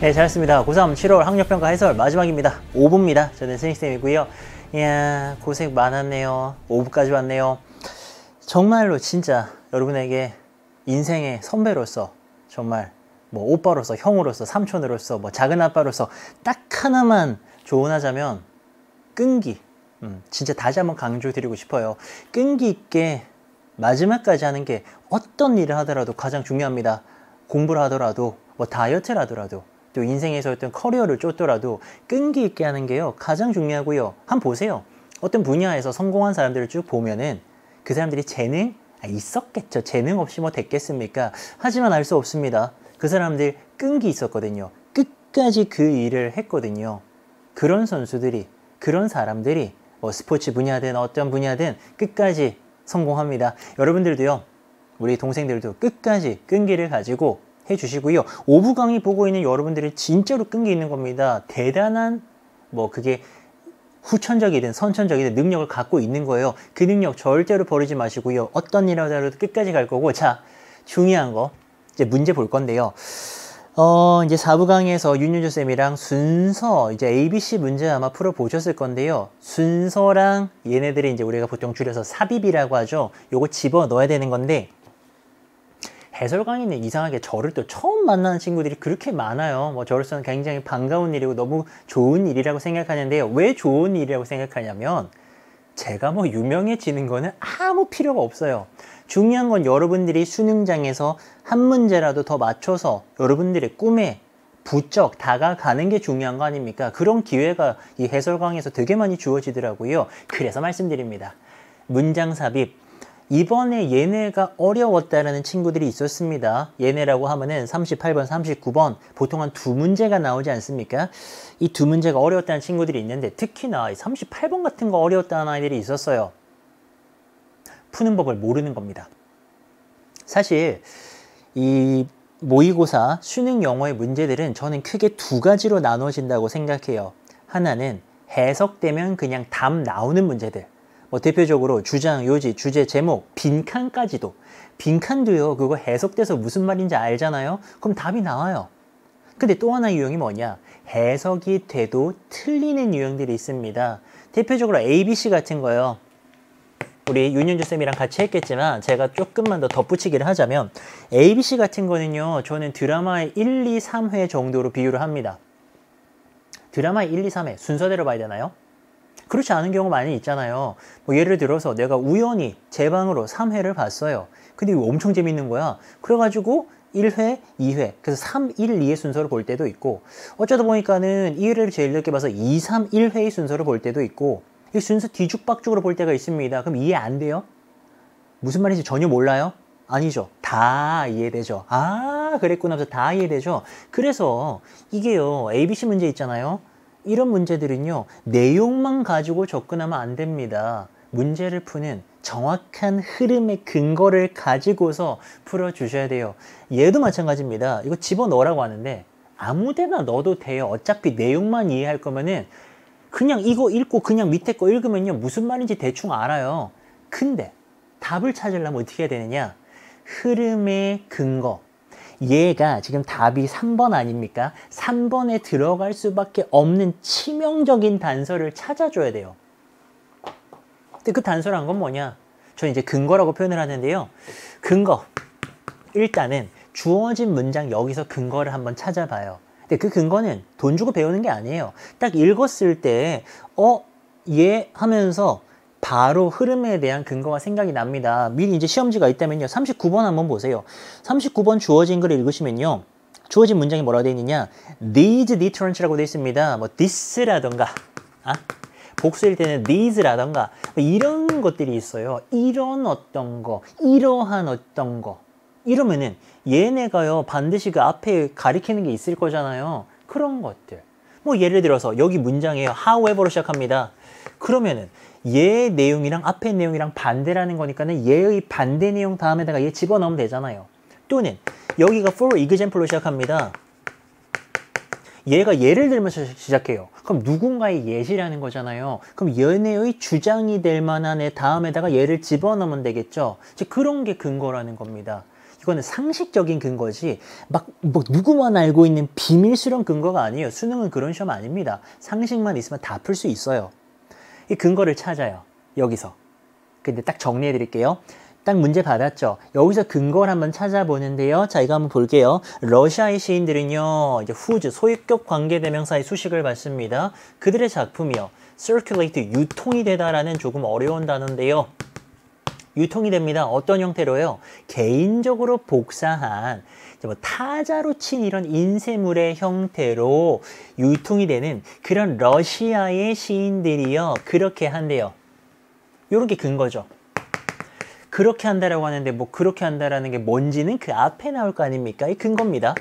네, 잘했습니다. 고3 7월 학력평가 해설 마지막입니다. 5부입니다. 저는 스닉쌤이고요. 이야, 고생 많았네요. 5부까지 왔네요. 정말로 진짜 여러분에게 인생의 선배로서, 정말 뭐 오빠로서, 형으로서, 삼촌으로서, 뭐 작은 아빠로서 딱 하나만 조언하자면 끈기. 진짜 다시 한번 강조드리고 싶어요. 끈기 있게 마지막까지 하는 게 어떤 일을 하더라도 가장 중요합니다. 공부를 하더라도, 뭐 다이어트를 하더라도, 또 인생에서 어떤 커리어를 쫓더라도 끈기 있게 하는 게요 가장 중요하고요. 한번 보세요. 어떤 분야에서 성공한 사람들을 쭉 보면은 그 사람들이 재능? 있었겠죠. 재능 없이 뭐 됐겠습니까? 하지만 알 수 없습니다. 그 사람들 끈기 있었거든요. 끝까지 그 일을 했거든요. 그런 선수들이, 그런 사람들이 뭐 스포츠 분야든 어떤 분야든 끝까지 성공합니다. 여러분들도요, 우리 동생들도 끝까지 끈기를 가지고 해주시고요. 5부 강의 보고 있는 여러분들이 진짜로 끈기 있는 겁니다. 대단한 뭐 그게 후천적이든 선천적이든 능력을 갖고 있는 거예요. 그 능력 절대로 버리지 마시고요. 어떤 일 하더라도 끝까지 갈 거고. 자, 중요한 거 이제 문제 볼 건데요. 이제 4부 강의에서 윤윤주 쌤이랑 순서 이제 ABC 문제 아마 풀어보셨을 건데요. 순서랑 얘네들이 이제 우리가 보통 줄여서 삽입이라고 하죠. 요거 집어 넣어야 되는 건데, 해설 강의는 이상하게 저를 또 처음 만나는 친구들이 그렇게 많아요. 뭐 저로서는 굉장히 반가운 일이고 너무 좋은 일이라고 생각하는데요. 왜 좋은 일이라고 생각하냐면 제가 뭐 유명해지는 거는 아무 필요가 없어요. 중요한 건 여러분들이 수능장에서 한 문제라도 더 맞춰서 여러분들의 꿈에 부쩍 다가가는 게 중요한 거 아닙니까? 그런 기회가 이 해설 강의에서 되게 많이 주어지더라고요. 그래서 말씀드립니다. 문장 삽입. 이번에 얘네가 어려웠다라는 친구들이 있었습니다. 얘네라고 하면은 38번, 39번 보통 한 두 문제가 나오지 않습니까? 이 두 문제가 어려웠다는 친구들이 있는데 특히나 38번 같은 거 어려웠다는 아이들이 있었어요. 푸는 법을 모르는 겁니다. 사실 이 모의고사 수능 영어의 문제들은 저는 크게 두 가지로 나눠진다고 생각해요. 하나는 해석되면 그냥 답 나오는 문제들. 뭐 대표적으로 주장, 요지, 주제, 제목, 빈칸까지도. 빈칸도요, 그거 해석돼서 무슨 말인지 알잖아요? 그럼 답이 나와요. 근데 또 하나의 유형이 뭐냐? 해석이 돼도 틀리는 유형들이 있습니다. 대표적으로 ABC 같은 거요. 우리 윤윤주 쌤이랑 같이 했겠지만 제가 조금만 더 덧붙이기를 하자면 ABC 같은 거는요, 저는 드라마의 1, 2, 3회 정도로 비유를 합니다. 드라마의 1, 2, 3회 순서대로 봐야 되나요? 그렇지 않은 경우 많이 있잖아요. 뭐 예를 들어서 내가 우연히 제 방으로 3회를 봤어요. 근데 이거 엄청 재밌는 거야. 그래가지고 1회, 2회, 그래서 3, 1, 2의 순서를 볼 때도 있고, 어쩌다 보니까는 1회를 제일 늦게 봐서 2, 3, 1회의 순서를 볼 때도 있고, 이 순서 뒤죽박죽으로 볼 때가 있습니다. 그럼 이해 안 돼요? 무슨 말인지 전혀 몰라요? 아니죠. 다 이해되죠. 아, 그랬구나 하면서 다 이해되죠. 그래서 이게요, ABC 문제 있잖아요. 이런 문제들은요, 내용만 가지고 접근하면 안 됩니다. 문제를 푸는 정확한 흐름의 근거를 가지고서 풀어주셔야 돼요. 얘도 마찬가지입니다. 이거 집어넣으라고 하는데 아무 데나 넣어도 돼요. 어차피 내용만 이해할 거면은 그냥 이거 읽고 그냥 밑에 거 읽으면요, 무슨 말인지 대충 알아요. 근데 답을 찾으려면 어떻게 해야 되느냐? 흐름의 근거. 얘가 지금 답이 3번 아닙니까? 3번에 들어갈 수밖에 없는 치명적인 단서를 찾아줘야 돼요. 근데 그 단서란 건 뭐냐? 저는 이제 근거라고 표현을 하는데요. 근거. 일단은 주어진 문장 여기서 근거를 한번 찾아봐요. 근데 그 근거는 돈 주고 배우는 게 아니에요. 딱 읽었을 때 얘 하면서 바로 흐름에 대한 근거가 생각이 납니다. 미리 이제 시험지가 있다면요. 39번 한번 보세요. 39번 주어진 글을 읽으시면요. 주어진 문장이 뭐라고 되어 있느냐? These deterrents라고 되어 있습니다. 뭐 this라던가, 복수일 때는 these라던가 이런 것들이 있어요. 이런 어떤 거, 이러한 어떤 거. 이러면은 얘네가요 반드시 그 앞에 가리키는 게 있을 거잖아요. 그런 것들. 뭐 예를 들어서 여기 문장이에요. however로 시작합니다. 그러면은 얘 내용이랑 앞에 내용이랑 반대라는 거니까는 얘의 반대 내용 다음에다가 얘 집어넣으면 되잖아요. 또는 여기가 for example로 시작합니다. 얘가 예를 들면서 시작해요. 그럼 누군가의 예시라는 거잖아요. 그럼 얘네의 주장이 될 만한 애 다음에다가 얘를 집어넣으면 되겠죠. 이제 그런 게 근거라는 겁니다. 이거는 상식적인 근거지 막 뭐 누구만 알고 있는 비밀 수련 근거가 아니에요. 수능은 그런 시험 아닙니다. 상식만 있으면 다 풀 수 있어요. 이 근거를 찾아요. 여기서. 근데 딱 정리해 드릴게요. 딱 문제 받았죠. 여기서 근거를 한번 찾아보는데요. 자, 이거 한번 볼게요. 러시아의 시인들은요, 이제 후즈, 소유격 관계대명사의 수식을 받습니다. 그들의 작품이요. circulate, 유통이 되다라는 조금 어려운 단어인데요. 유통이 됩니다. 어떤 형태로요? 개인적으로 복사한 뭐 타자로 친 이런 인쇄물의 형태로 유통이 되는 그런 러시아의 시인들이요. 그렇게 한대요. 요런 게 근거죠. 그렇게 한다라고 하는데 뭐 그렇게 한다라는 게 뭔지는 그 앞에 나올 거 아닙니까? 이 근거입니다.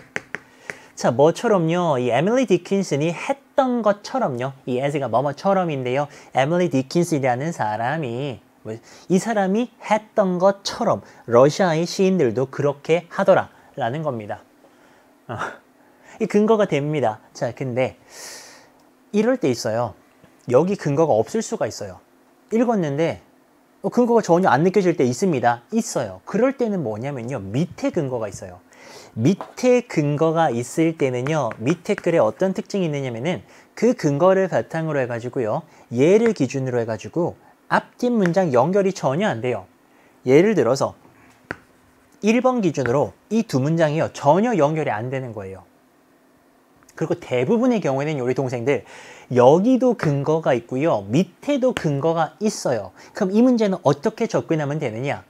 자, 뭐처럼요. 이 에밀리 디킨슨이 했던 것처럼요. 이 as가 뭐뭐처럼인데요. 에밀리 디킨슨이라는 사람이 이 사람이 했던 것처럼 러시아의 시인들도 그렇게 하더라 라는 겁니다. 이 근거가 됩니다. 자, 근데 이럴 때 있어요. 여기 근거가 없을 수가 있어요. 읽었는데 근거가 전혀 안 느껴질 때 있습니다. 있어요. 그럴 때는 뭐냐면요. 밑에 근거가 있어요. 밑에 근거가 있을 때는요. 밑에 글에 어떤 특징이 있느냐면은 그 근거를 바탕으로 해가지고요. 얘를 기준으로 해가지고 앞뒷 문장 연결이 전혀 안 돼요. 예를 들어서 1번 기준으로 이 두 문장이요. 전혀 연결이 안 되는 거예요. 그리고 대부분의 경우에는 우리 동생들 여기도 근거가 있고요. 밑에도 근거가 있어요. 그럼 이 문제는 어떻게 접근하면 되느냐?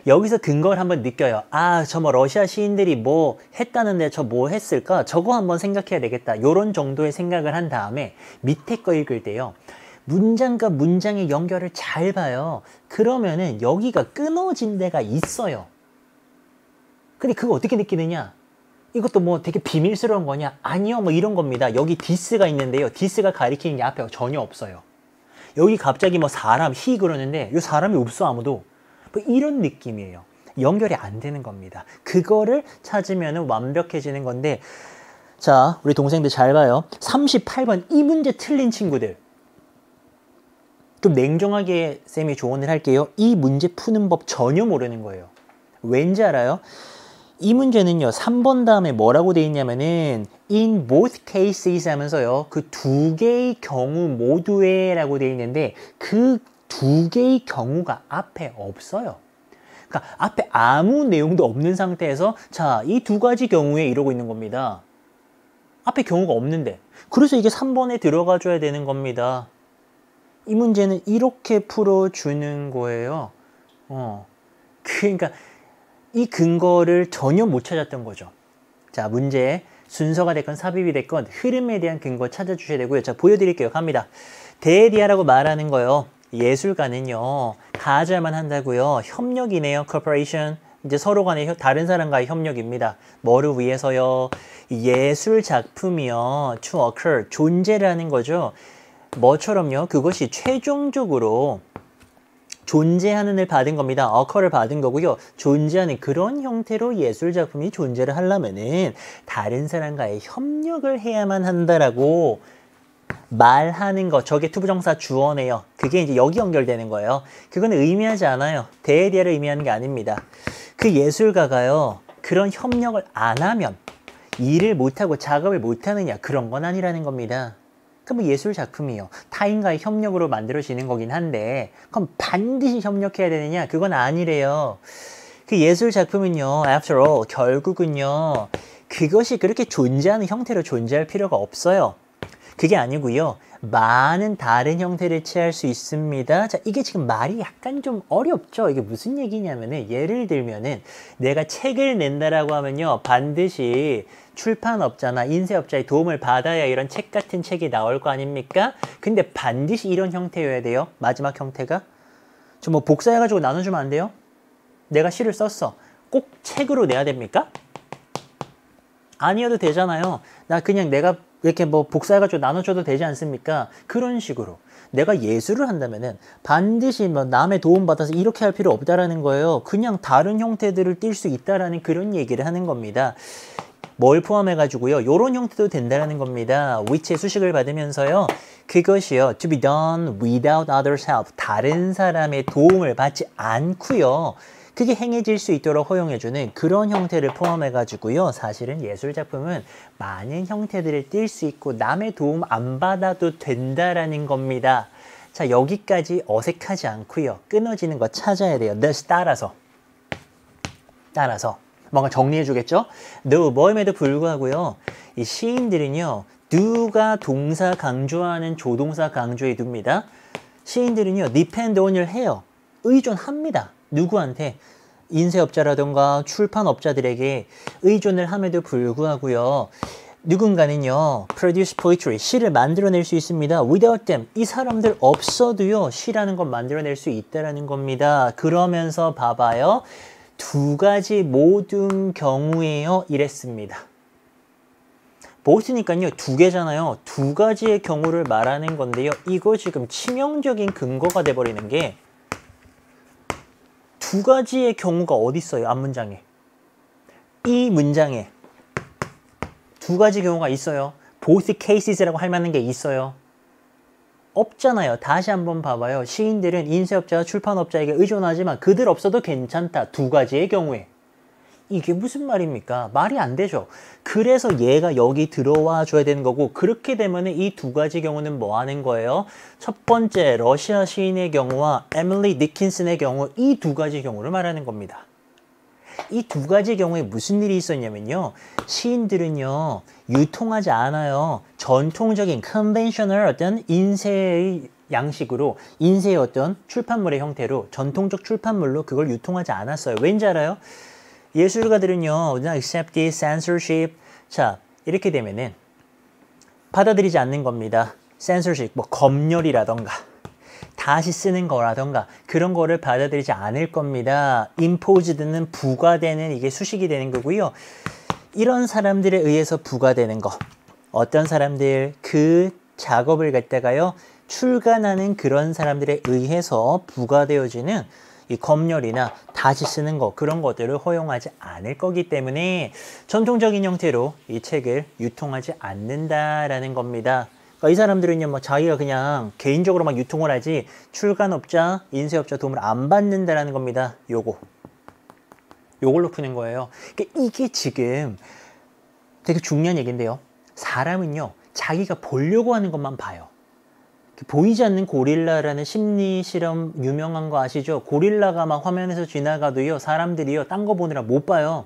여기서 근거를 한번 느껴요. 아, 저 뭐 러시아 시인들이 뭐 했다는데 저 뭐 했을까? 저거 한번 생각해야 되겠다. 요런 정도의 생각을 한 다음에 밑에 거 읽을 때요. 문장과 문장의 연결을 잘 봐요. 그러면은 여기가 끊어진 데가 있어요. 근데 그거 어떻게 느끼느냐? 이것도 뭐 되게 비밀스러운 거냐? 아니요, 뭐 이런 겁니다. 여기 디스가 있는데요. 디스가 가리키는 게 앞에 전혀 없어요. 여기 갑자기 뭐 사람, 히 그러는데 이 사람이 없어 아무도. 뭐 이런 느낌이에요. 연결이 안 되는 겁니다. 그거를 찾으면 완벽해지는 건데 자, 우리 동생들 잘 봐요. 38번 이 문제 틀린 친구들. 좀 냉정하게 쌤이 조언을 할게요. 이 문제 푸는 법 전혀 모르는 거예요. 왠지 알아요? 이 문제는요. 3번 다음에 뭐라고 돼 있냐면은 in both cases 하면서요. 그 두 개의 경우 모두에 라고 돼 있는데 그 두 개의 경우가 앞에 없어요. 그러니까 앞에 아무 내용도 없는 상태에서 자, 이 두 가지 경우에 이러고 있는 겁니다. 앞에 경우가 없는데 그래서 이게 3번에 들어가 줘야 되는 겁니다. 이 문제는 이렇게 풀어주는 거예요. 그러니까 이 근거를 전혀 못 찾았던 거죠. 자, 문제 순서가 됐건 삽입이 됐건 흐름에 대한 근거 찾아주셔야 되고요. 자, 보여드릴게요. 갑니다. 데디아라고 말하는 거요. 예술가는요. 가져야만 한다고요. 협력이네요. corporation. 이제 서로 간의 다른 사람과의 협력입니다. 뭐를 위해서요? 예술 작품이요. to occur. 존재라는 거죠. 뭐처럼요? 그것이 최종적으로 존재하는 을 받은 겁니다. occur를 받은 거고요. 존재하는 그런 형태로 예술 작품이 존재를 하려면은 다른 사람과의 협력을 해야만 한다라고 말하는 거. 저게 투부정사 주어네요. 그게 이제 여기 연결되는 거예요. 그건 의미하지 않아요. 대디아를 의미하는 게 아닙니다. 그 예술가가요. 그런 협력을 안 하면 일을 못하고 작업을 못하느냐 그런 건 아니라는 겁니다. 그럼 예술 작품이요. 타인과의 협력으로 만들어지는 거긴 한데 그럼 반드시 협력해야 되느냐? 그건 아니래요. 그 예술 작품은요. after all 결국은요. 그것이 그렇게 존재하는 형태로 존재할 필요가 없어요. 그게 아니고요. 많은 다른 형태를 취할 수 있습니다. 자, 이게 지금 말이 약간 좀 어렵죠? 이게 무슨 얘기냐면은 예를 들면은 내가 책을 낸다라고 하면요. 반드시 출판업자나 인쇄업자의 도움을 받아야 이런 책 같은 책이 나올 거 아닙니까? 근데 반드시 이런 형태여야 돼요. 마지막 형태가. 저 뭐 복사해가지고 나눠주면 안 돼요? 내가 시를 썼어. 꼭 책으로 내야 됩니까? 아니어도 되잖아요. 나 그냥 내가 이렇게 뭐 복사해가지고 나눠줘도 되지 않습니까? 그런 식으로. 내가 예술을 한다면은 반드시 뭐 남의 도움받아서 이렇게 할 필요 없다라는 거예요. 그냥 다른 형태들을 띌 수 있다라는 그런 얘기를 하는 겁니다. 뭘 포함해가지고요. 요런 형태도 된다는 겁니다. which의 수식을 받으면서요. 그것이요. to be done without others' help. 다른 사람의 도움을 받지 않고요. 그게 행해질 수 있도록 허용해주는 그런 형태를 포함해가지고요. 사실은 예술작품은 많은 형태들을 띌 수 있고 남의 도움 안 받아도 된다라는 겁니다. 자, 여기까지 어색하지 않고요. 끊어지는 거 찾아야 돼요. thus 따라서 뭔가 정리해 주겠죠? though 뭐임에도 불구하고요. 이 시인들은요. do가 동사 강조하는 조동사 강조해 둡니다. 시인들은요. depend on을 해요. 의존합니다. 누구한테? 인쇄업자라던가 출판업자들에게 의존을 함에도 불구하고요. 누군가는요. produce poetry, 시를 만들어낼 수 있습니다. without them, 이 사람들 없어도요. 시라는 건 만들어낼 수 있다는 겁니다. 그러면서 봐봐요. 두 가지 모든 경우에요. 이랬습니다. 보스니까요. 두 개잖아요. 두 가지의 경우를 말하는 건데요. 이거 지금 치명적인 근거가 돼버리는 게 두 가지의 경우가 어디 있어요? 앞문장에. 이 문장에 두 가지 경우가 있어요. both cases라고 할 만한 게 있어요. 없잖아요. 다시 한번 봐봐요. 시인들은 인쇄업자와 출판업자에게 의존하지만 그들 없어도 괜찮다. 두 가지의 경우에. 이게 무슨 말입니까? 말이 안 되죠. 그래서 얘가 여기 들어와 줘야 되는 거고 그렇게 되면 이 두 가지 경우는 뭐 하는 거예요? 첫 번째 러시아 시인의 경우와 에밀리 디킨슨의 경우 이 두 가지 경우를 말하는 겁니다. 이 두 가지 경우에 무슨 일이 있었냐면요. 시인들은요. 유통하지 않아요. 전통적인 컨벤셔널 어떤 인쇄의 양식으로 인쇄의 어떤 출판물의 형태로 전통적 출판물로 그걸 유통하지 않았어요. 왠지 알아요? 예술가들은요. accept this censorship. 자, 이렇게 되면은 받아들이지 않는 겁니다. censorship, 뭐 검열이라던가 다시 쓰는 거라던가 그런 거를 받아들이지 않을 겁니다. imposed는 부과되는 이게 수식이 되는 거고요. 이런 사람들에 의해서 부과되는 거. 어떤 사람들 그 작업을 갖다가요. 출간하는 그런 사람들에 의해서 부과되어지는 이 검열이나 다시 쓰는 거 그런 것들을 허용하지 않을 거기 때문에 전통적인 형태로 이 책을 유통하지 않는다라는 겁니다. 그러니까 이 사람들은요, 뭐 자기가 그냥 개인적으로 막 유통을 하지 출간업자, 인쇄업자 도움을 안 받는다라는 겁니다. 요걸로 푸는 거예요. 그러니까 이게 지금 되게 중요한 얘기인데요. 사람은요, 자기가 보려고 하는 것만 봐요. 보이지 않는 고릴라라는 심리 실험 유명한 거 아시죠? 고릴라가 막 화면에서 지나가도요, 사람들이요, 딴 거 보느라 못 봐요.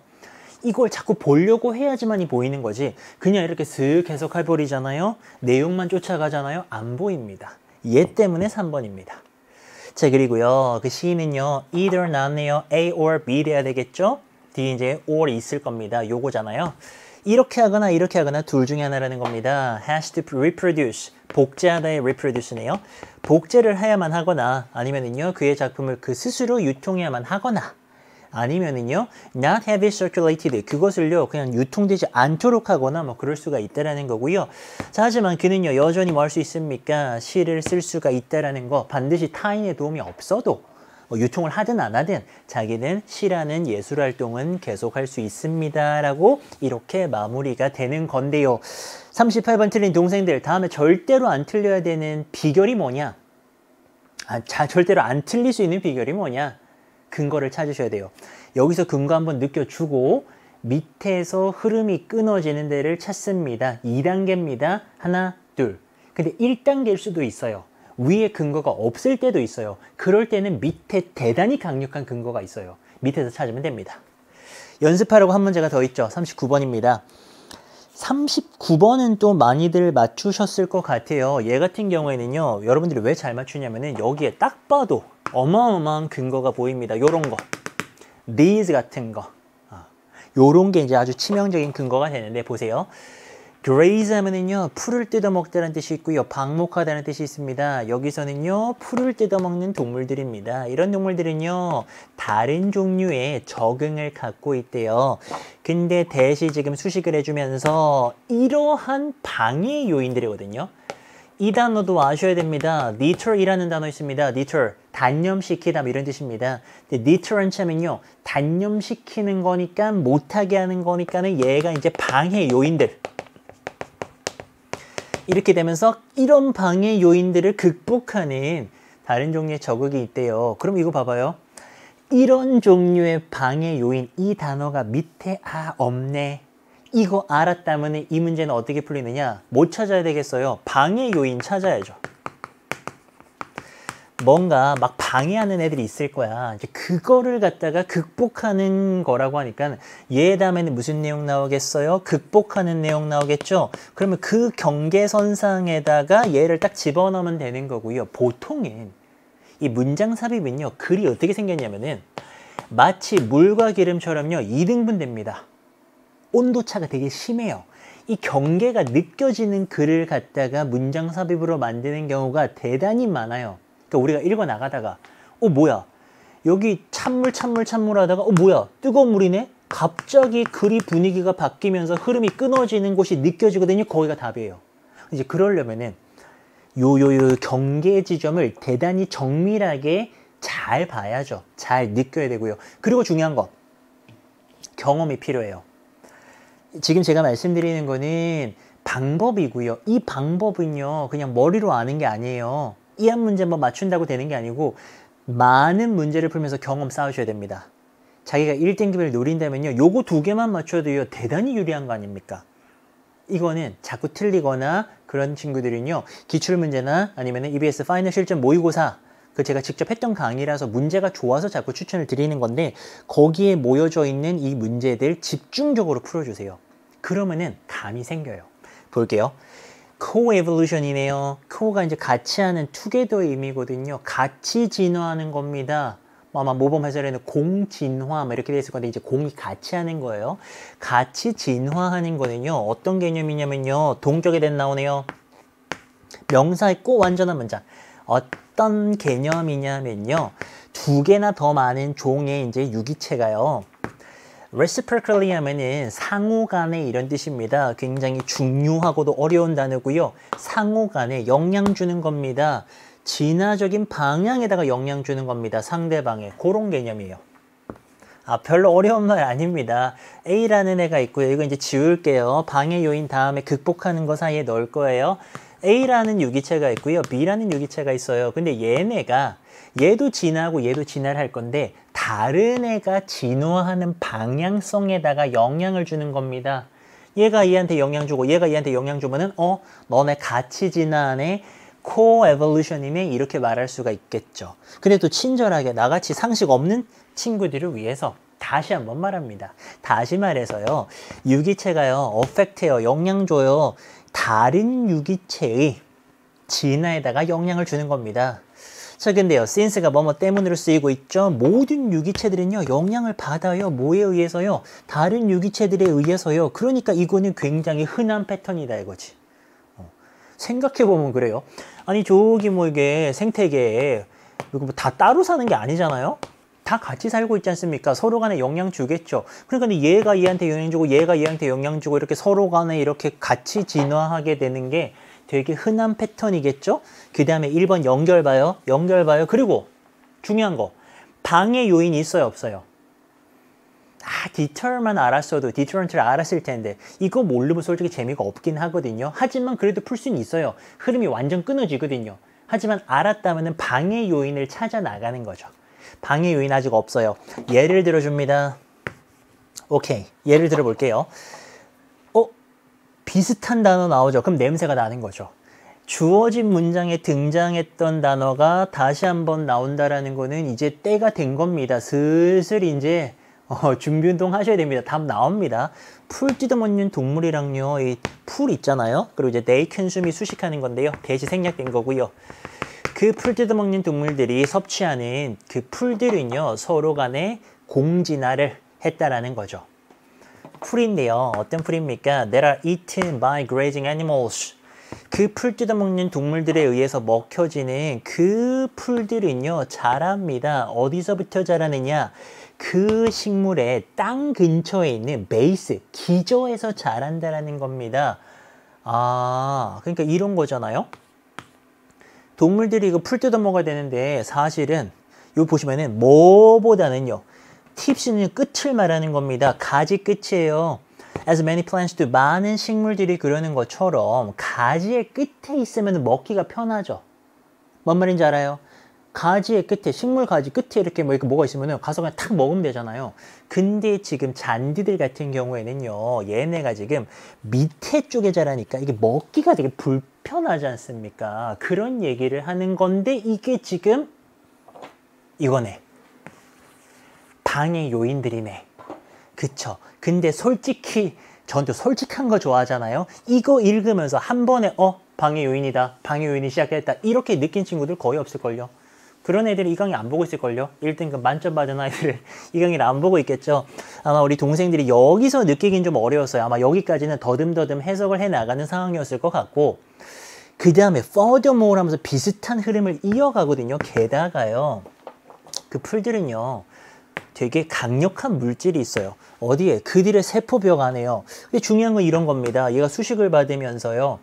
이걸 자꾸 보려고 해야지만이 보이는 거지. 그냥 이렇게 슥 해석해버리잖아요. 내용만 쫓아가잖아요. 안 보입니다. 얘 때문에 3번입니다. 자, 그리고요, 그 시인은요, either 나왔네요. A or B 돼야 되겠죠? 뒤에 이제 or 있을 겁니다. 요거잖아요. 이렇게 하거나 둘 중에 하나라는 겁니다. has to reproduce. 복제하다의 reproduce네요. 복제를 해야만 하거나 아니면은요 그의 작품을 그 스스로 유통해야만 하거나 아니면은요 not have it circulated. 그것을요 그냥 유통되지 않도록 하거나 뭐 그럴 수가 있다라는 거고요. 자, 하지만 그는요 여전히 뭐 할 수 있습니까? 시를 쓸 수가 있다라는 거. 반드시 타인의 도움이 없어도 유통을 하든 안 하든 자기는 시라는 예술활동은 계속할 수 있습니다. 라고 이렇게 마무리가 되는 건데요. 38번 틀린 동생들, 다음에 절대로 안 틀려야 되는 비결이 뭐냐? 절대로 안 틀릴 수 있는 비결이 뭐냐? 근거를 찾으셔야 돼요. 여기서 근거 한번 느껴주고 밑에서 흐름이 끊어지는 데를 찾습니다. 2단계입니다. 하나, 둘. 근데 1단계일 수도 있어요. 위에 근거가 없을 때도 있어요. 그럴 때는 밑에 대단히 강력한 근거가 있어요. 밑에서 찾으면 됩니다. 연습하라고 한 문제가 더 있죠. 39번입니다. 39번은 또 많이들 맞추셨을 것 같아요. 얘 같은 경우에는요. 여러분들이 왜 잘 맞추냐면은 여기에 딱 봐도 어마어마한 근거가 보입니다. 요런 거. these 같은 거. 요런 게 이제 아주 치명적인 근거가 되는데 보세요. graze 하면은요, 풀을 뜯어먹다라는 뜻이 있고요. 방목하다는 뜻이 있습니다. 여기서는요, 풀을 뜯어먹는 동물들입니다. 이런 동물들은요, 다른 종류의 적응을 갖고 있대요. 근데 대시 지금 수식을 해주면서 이러한 방해 요인들이거든요. 이 단어도 아셔야 됩니다. deter이라는 단어 있습니다. deter, 단념시키다 이런 뜻입니다. 근데 deterrent 하면요, 단념시키는 거니까 못하게 하는 거니까는 얘가 이제 방해 요인들. 이렇게 되면서 이런 방해 요인들을 극복하는 다른 종류의 저격이 있대요. 그럼 이거 봐봐요. 이런 종류의 방해 요인, 이 단어가 밑에 없네. 이거 알았다면 이 문제는 어떻게 풀리느냐? 뭐 찾아야 되겠어요? 방해 요인 찾아야죠. 뭔가 막 방해하는 애들이 있을 거야. 이제 그거를 갖다가 극복하는 거라고 하니까 얘 다음에는 무슨 내용 나오겠어요? 극복하는 내용 나오겠죠? 그러면 그 경계선상에다가 얘를 딱 집어넣으면 되는 거고요. 보통은 이 문장 삽입은요, 글이 어떻게 생겼냐면은 마치 물과 기름처럼요, 2등분 됩니다. 온도차가 되게 심해요. 이 경계가 느껴지는 글을 갖다가 문장 삽입으로 만드는 경우가 대단히 많아요. 그러니까 우리가 읽어 나가다가 뭐야? 여기 찬물 하다가 뭐야? 뜨거운 물이네? 갑자기 글이 분위기가 바뀌면서 흐름이 끊어지는 곳이 느껴지거든요. 거기가 답이에요. 이제 그러려면은 요 경계 지점을 대단히 정밀하게 잘 봐야죠. 잘 느껴야 되고요. 그리고 중요한 거, 경험이 필요해요. 지금 제가 말씀드리는 거는 방법이고요. 이 방법은요, 그냥 머리로 아는 게 아니에요. 이 한 문제 뭐 맞춘다고 되는 게 아니고 많은 문제를 풀면서 경험 쌓으셔야 됩니다. 자기가 1등급을 노린다면요, 요거 2개만 맞춰도요, 대단히 유리한 거 아닙니까? 이거는 자꾸 틀리거나 그런 친구들은요, 기출문제나 아니면 EBS 파이널 실전 모의고사, 그 제가 직접 했던 강의라서 문제가 좋아서 자꾸 추천을 드리는 건데, 거기에 모여져 있는 이 문제들 집중적으로 풀어주세요. 그러면은 감이 생겨요. 볼게요. co-evolution이네요. co가 이제 같이 하는 together의 의미거든요. 같이 진화하는 겁니다. 아마 모범 해설에는 공진화 이렇게 돼 있을 건데, 이제 공이 같이 하는 거예요. 같이 진화하는 거는요, 어떤 개념이냐면요, 동격에 대해 나오네요. 명사의 꼭 완전한 문장. 어떤 개념이냐면요, 2개나 더 많은 종의 이제 유기체가요, reciprocally 하면은 상호 간에 이런 뜻입니다. 굉장히 중요하고도 어려운 단어고요. 상호 간에 영향 주는 겁니다. 진화적인 방향에다가 영향 주는 겁니다. 상대방에. 그런 개념이에요. 별로 어려운 말 아닙니다. A라는 애가 있고요. 이거 이제 지울게요. 방해 요인 다음에 극복하는 거 사이에 넣을 거예요. A라는 유기체가 있고요. B라는 유기체가 있어요. 근데 얘도 진화하고 얘도 진화를 할 건데, 다른 애가 진화하는 방향성에다가 영향을 주는 겁니다. 얘가 얘한테 영향 주고 얘가 얘한테 영향 주면은 너네 같이 진화하네, co-evolution이네, 이렇게 말할 수가 있겠죠. 근데 또 친절하게 나같이 상식 없는 친구들을 위해서 다시 한번 말합니다. 다시 말해서요, 유기체가요, affect해요, 영향 줘요. 다른 유기체의 진화에다가 영향을 주는 겁니다. 자, 근데요, since가 뭐뭐 때문으로 쓰이고 있죠. 모든 유기체들은요, 영향을 받아요. 뭐에 의해서요? 다른 유기체들에 의해서요. 그러니까 이거는 굉장히 흔한 패턴이다 이거지. 생각해보면 그래요. 아니, 저기 뭐 이게 생태계에 이거 뭐 다 따로 사는 게 아니잖아요. 다 같이 살고 있지 않습니까? 서로 간에 영향 주겠죠. 그러니까 얘가 얘한테 영향 주고 얘가 얘한테 영향 주고 이렇게 서로 간에 이렇게 같이 진화하게 되는 게 되게 흔한 패턴이겠죠? 그 다음에 1번 연결 봐요. 그리고 중요한 거, 방해 요인이 있어요, 없어요? deter만 알았어도, deterrent를 알았을 텐데 이거 모르면 솔직히 재미가 없긴 하거든요. 하지만 그래도 풀 수는 있어요. 흐름이 완전 끊어지거든요. 하지만 알았다면 방해 요인을 찾아 나가는 거죠. 방해 요인 아직 없어요. 예를 들어줍니다. 오케이, 예를 들어 볼게요. 비슷한 단어 나오죠. 그럼 냄새가 나는 거죠. 주어진 문장에 등장했던 단어가 다시 한번 나온다라는 거는 이제 때가 된 겁니다. 슬슬 이제 준비 운동 하셔야 됩니다. 답 나옵니다. 풀 뜯어먹는 동물이랑요, 이 풀 있잖아요. 그리고 이제 they consume이 수식하는 건데요. 대시 생략된 거고요. 그 풀 뜯어먹는 동물들이 섭취하는 그 풀들은요, 서로 간에 공진화를 했다라는 거죠. 풀인데요. 어떤 풀입니까? That are eaten by grazing animals. 그 풀 뜯어먹는 동물들에 의해서 먹혀지는 그 풀들은요, 자랍니다. 어디서부터 자라느냐? 그 식물의 땅 근처에 있는 베이스, 기저에서 자란다라는 겁니다. 그러니까 이런 거잖아요. 동물들이 이거 풀 뜯어 먹어야 되는데 사실은 이거 보시면은 뭐보다는요. 팁스는 끝을 말하는 겁니다. 가지 끝이에요. As many plants do. 많은 식물들이 그러는 것처럼 가지의 끝에 있으면 먹기가 편하죠. 뭔 말인지 알아요? 가지의 끝에, 식물 가지 끝에 이렇게 뭐가 있으면 가서 그냥 탁 먹으면 되잖아요. 근데 지금 잔디들 같은 경우에는요, 얘네가 지금 밑에 쪽에 자라니까 이게 먹기가 되게 불편하지 않습니까? 그런 얘기를 하는 건데 이게 지금 이거네. 방해 요인들이네. 그쵸? 근데 솔직히 전 또 솔직한 거 좋아하잖아요. 이거 읽으면서 한 번에 방해 요인이다. 방해 요인이 시작했다. 이렇게 느낀 친구들 거의 없을걸요. 그런 애들이 이 강의 안 보고 있을걸요. 1등급 만점 받은 아이들은 이 강의를 안 보고 있겠죠. 아마 우리 동생들이 여기서 느끼긴 좀 어려웠어요. 아마 여기까지는 더듬더듬 해석을 해나가는 상황이었을 것 같고 그 다음에 furthermore 하면서 비슷한 흐름을 이어가거든요. 게다가요. 그 풀들은요. 되게 강력한 물질이 있어요. 어디에? 그들의 세포벽 안에요. 근데 중요한 건 이런 겁니다. 얘가 수식을 받으면서요.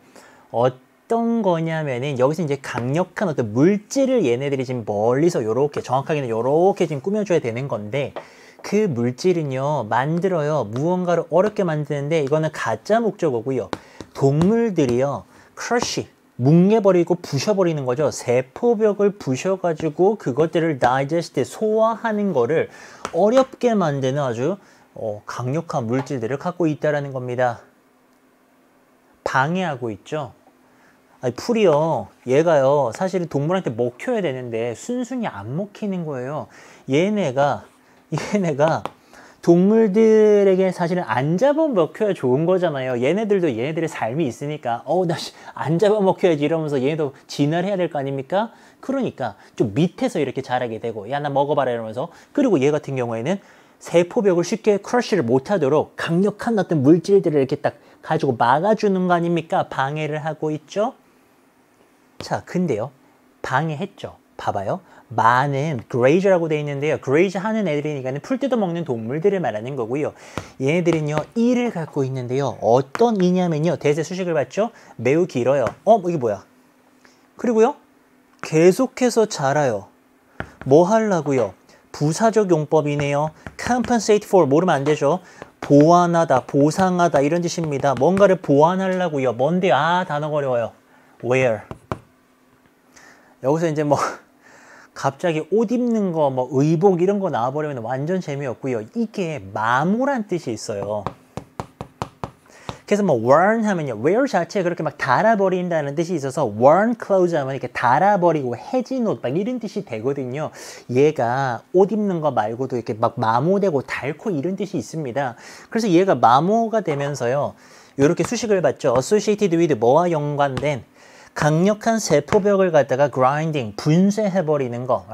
어떤 거냐면은 여기서 이제 강력한 어떤 물질을 얘네들이 지금 멀리서 요렇게 정확하게는 요렇게 지금 꾸며줘야 되는 건데 그 물질은요 만들어요. 무언가를 어렵게 만드는데 이거는 가짜 목적어고요. 동물들이요 crush 뭉개버리고 부셔버리는 거죠. 세포벽을 부셔가지고 그것들을 digest 소화하는 거를 어렵게 만드는 아주 강력한 물질들을 갖고 있다라는 겁니다. 방해하고 있죠. 아니, 풀이요. 얘가요. 사실은 동물한테 먹혀야 되는데 순순히 안 먹히는 거예요. 얘네가 동물들에게 사실은 안 잡아먹혀야 좋은 거잖아요. 얘네들도 얘네들의 삶이 있으니까 나 안 잡아먹혀야지 이러면서 얘네도 진화를 해야 될 거 아닙니까? 그러니까 좀 밑에서 이렇게 자라게 되고 야 나 먹어봐라 이러면서 그리고 얘 같은 경우에는 세포벽을 쉽게 크러쉬를 못하도록 강력한 어떤 물질들을 이렇게 딱 가지고 막아주는 거 아닙니까? 방해를 하고 있죠. 자, 근데요. 방해했죠. 봐봐요. 많은 graze라고 되어 있는데요. graze 하는 애들이니까 풀 뜯어먹는 동물들을 말하는 거고요. 얘네들은요. 이를 갖고 있는데요. 어떤 이냐면요. 대세 수식을 받죠. 매우 길어요. 이게 뭐야? 그리고요. 계속해서 자라요. 뭐 하려고요? 부사적 용법이네요. compensate for 모르면 안 되죠. 보완하다, 보상하다 이런 뜻입니다. 뭔가를 보완하려고요. 뭔데? 단어가 어려워요. where. 여기서 이제 갑자기 옷 입는 거, 의복 이런 거 나와버리면 완전 재미없고요. 이게 마모란 뜻이 있어요. 그래서 worn 하면요. wear 자체에 그렇게 막 달아버린다는 뜻이 있어서 worn clothes 하면 이렇게 달아버리고 해진 옷 막 이런 뜻이 되거든요. 얘가 옷 입는 거 말고도 이렇게 막 마모되고 닳고 이런 뜻이 있습니다. 그래서 얘가 마모가 되면서요. 이렇게 수식을 받죠. associated with 뭐와 연관된 강력한 세포벽을 갖다가 grinding, 분쇄해버리는 거,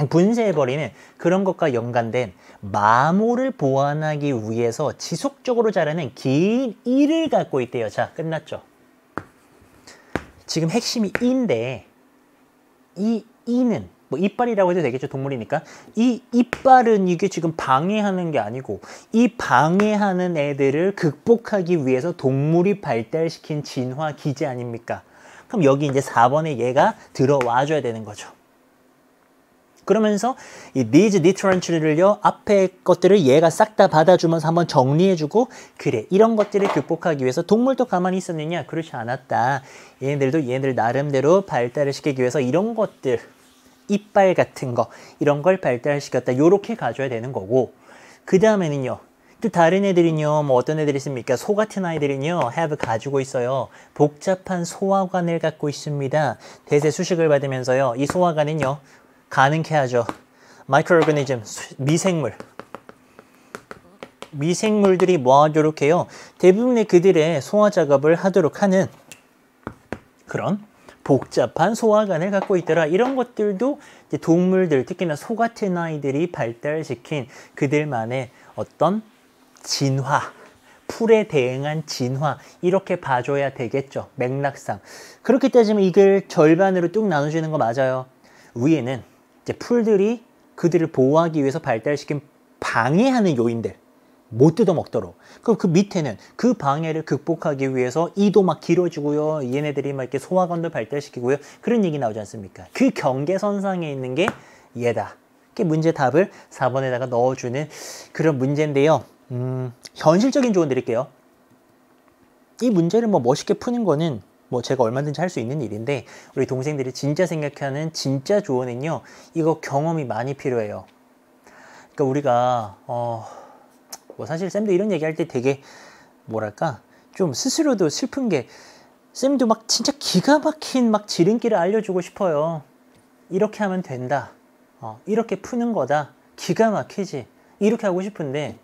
분쇄해버리는 그런 것과 연관된 마모를 보완하기 위해서 지속적으로 자라는 긴 이를 갖고 있대요. 자, 끝났죠. 지금 핵심이 이인데 이 이는 이빨이라고 해도 되겠죠. 동물이니까. 이 이빨은 이게 지금 방해하는 게 아니고 이 방해하는 애들을 극복하기 위해서 동물이 발달시킨 진화 기제 아닙니까? 그럼 여기 이제 4번에 얘가 들어와줘야 되는 거죠. 그러면서 이 these deterrents를요 앞에 것들을 얘가 싹 다 받아주면서 한번 정리해주고 그래 이런 것들을 극복하기 위해서 동물도 가만히 있었느냐? 그렇지 않았다. 얘네들 나름대로 발달을 시키기 위해서 이런 것들 이빨 같은 거 이런 걸 발달시켰다. 요렇게 가져야 되는 거고 그 다음에는요. 또 다른 애들은요, 어떤 애들이 있습니까? 소 같은 아이들은요, have 가지고 있어요. 복잡한 소화관을 갖고 있습니다. 대세 수식을 받으면서요, 이 소화관은요, 가능케 하죠. 마이크로오가니즘, 미생물들이 뭐하도록 해요? 대부분의 그들의 소화 작업을 하도록 하는 그런 복잡한 소화관을 갖고 있더라. 이런 것들도 이제 동물들, 특히나 소 같은 아이들이 발달시킨 그들만의 어떤 진화, 풀에 대응한 진화 이렇게 봐줘야 되겠죠. 맥락상. 그렇게 따지면 이걸 절반으로 뚝 나눠주는 거 맞아요. 위에는 이제 풀들이 그들을 보호하기 위해서 발달시킨 방해하는 요인들 못 뜯어먹도록. 그럼 그 밑에는 그 방해를 극복하기 위해서 이도 막 길어지고요. 얘네들이 막 이렇게 소화관도 발달시키고요. 그런 얘기 나오지 않습니까? 그 경계선상에 있는 게 얘다. 그 문제 답을 4번에다가 넣어주는 그런 문제인데요. 현실적인 조언 드릴게요. 이 문제를 뭐 멋있게 푸는 거는 뭐 제가 얼마든지 할 수 있는 일인데, 우리 동생들이 진짜 생각하는 진짜 조언은요, 이거 경험이 많이 필요해요. 그러니까 우리가 뭐 사실 쌤도 이런 얘기할 때 되게 뭐랄까 좀 스스로도 슬픈 게, 쌤도 막 진짜 기가 막힌 막 지름길을 알려주고 싶어요. 이렇게 하면 된다. 이렇게 푸는 거다. 기가 막히지. 이렇게 하고 싶은데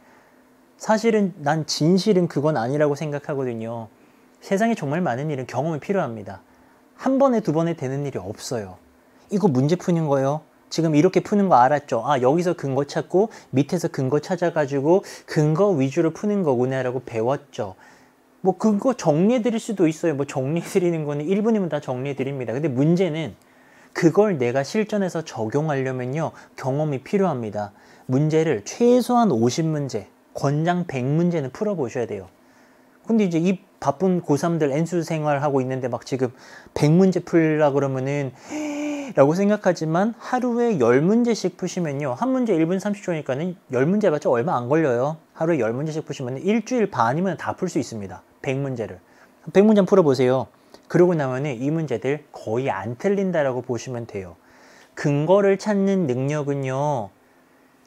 사실은 난 진실은 그건 아니라고 생각하거든요. 세상에 정말 많은 일은 경험이 필요합니다. 한 번에 두 번에 되는 일이 없어요. 이거 문제 푸는 거요. 지금 이렇게 푸는 거 알았죠? 여기서 근거 찾고 밑에서 근거 찾아가지고 근거 위주로 푸는 거구나라고 배웠죠. 뭐 근거 정리해 드릴 수도 있어요. 뭐 정리해 드리는 거는 1분이면 다 정리해 드립니다. 근데 문제는 그걸 내가 실전에서 적용하려면요, 경험이 필요합니다. 문제를 최소한 50문제, 권장 100문제는 풀어보셔야 돼요. 근데 이제 이 바쁜 고3들 N수 생활하고 있는데 막 지금 100문제 풀려고 그러면은 라고 생각하지만, 하루에 10문제씩 푸시면요, 한 문제 1분 30초니까는 10문제 해봤자 얼마 안 걸려요. 하루에 10문제씩 푸시면 일주일 반이면 다 풀 수 있습니다. 100문제를. 100문제 풀어보세요. 그러고 나면은 이 문제들 거의 안 틀린다라고 보시면 돼요. 근거를 찾는 능력은요,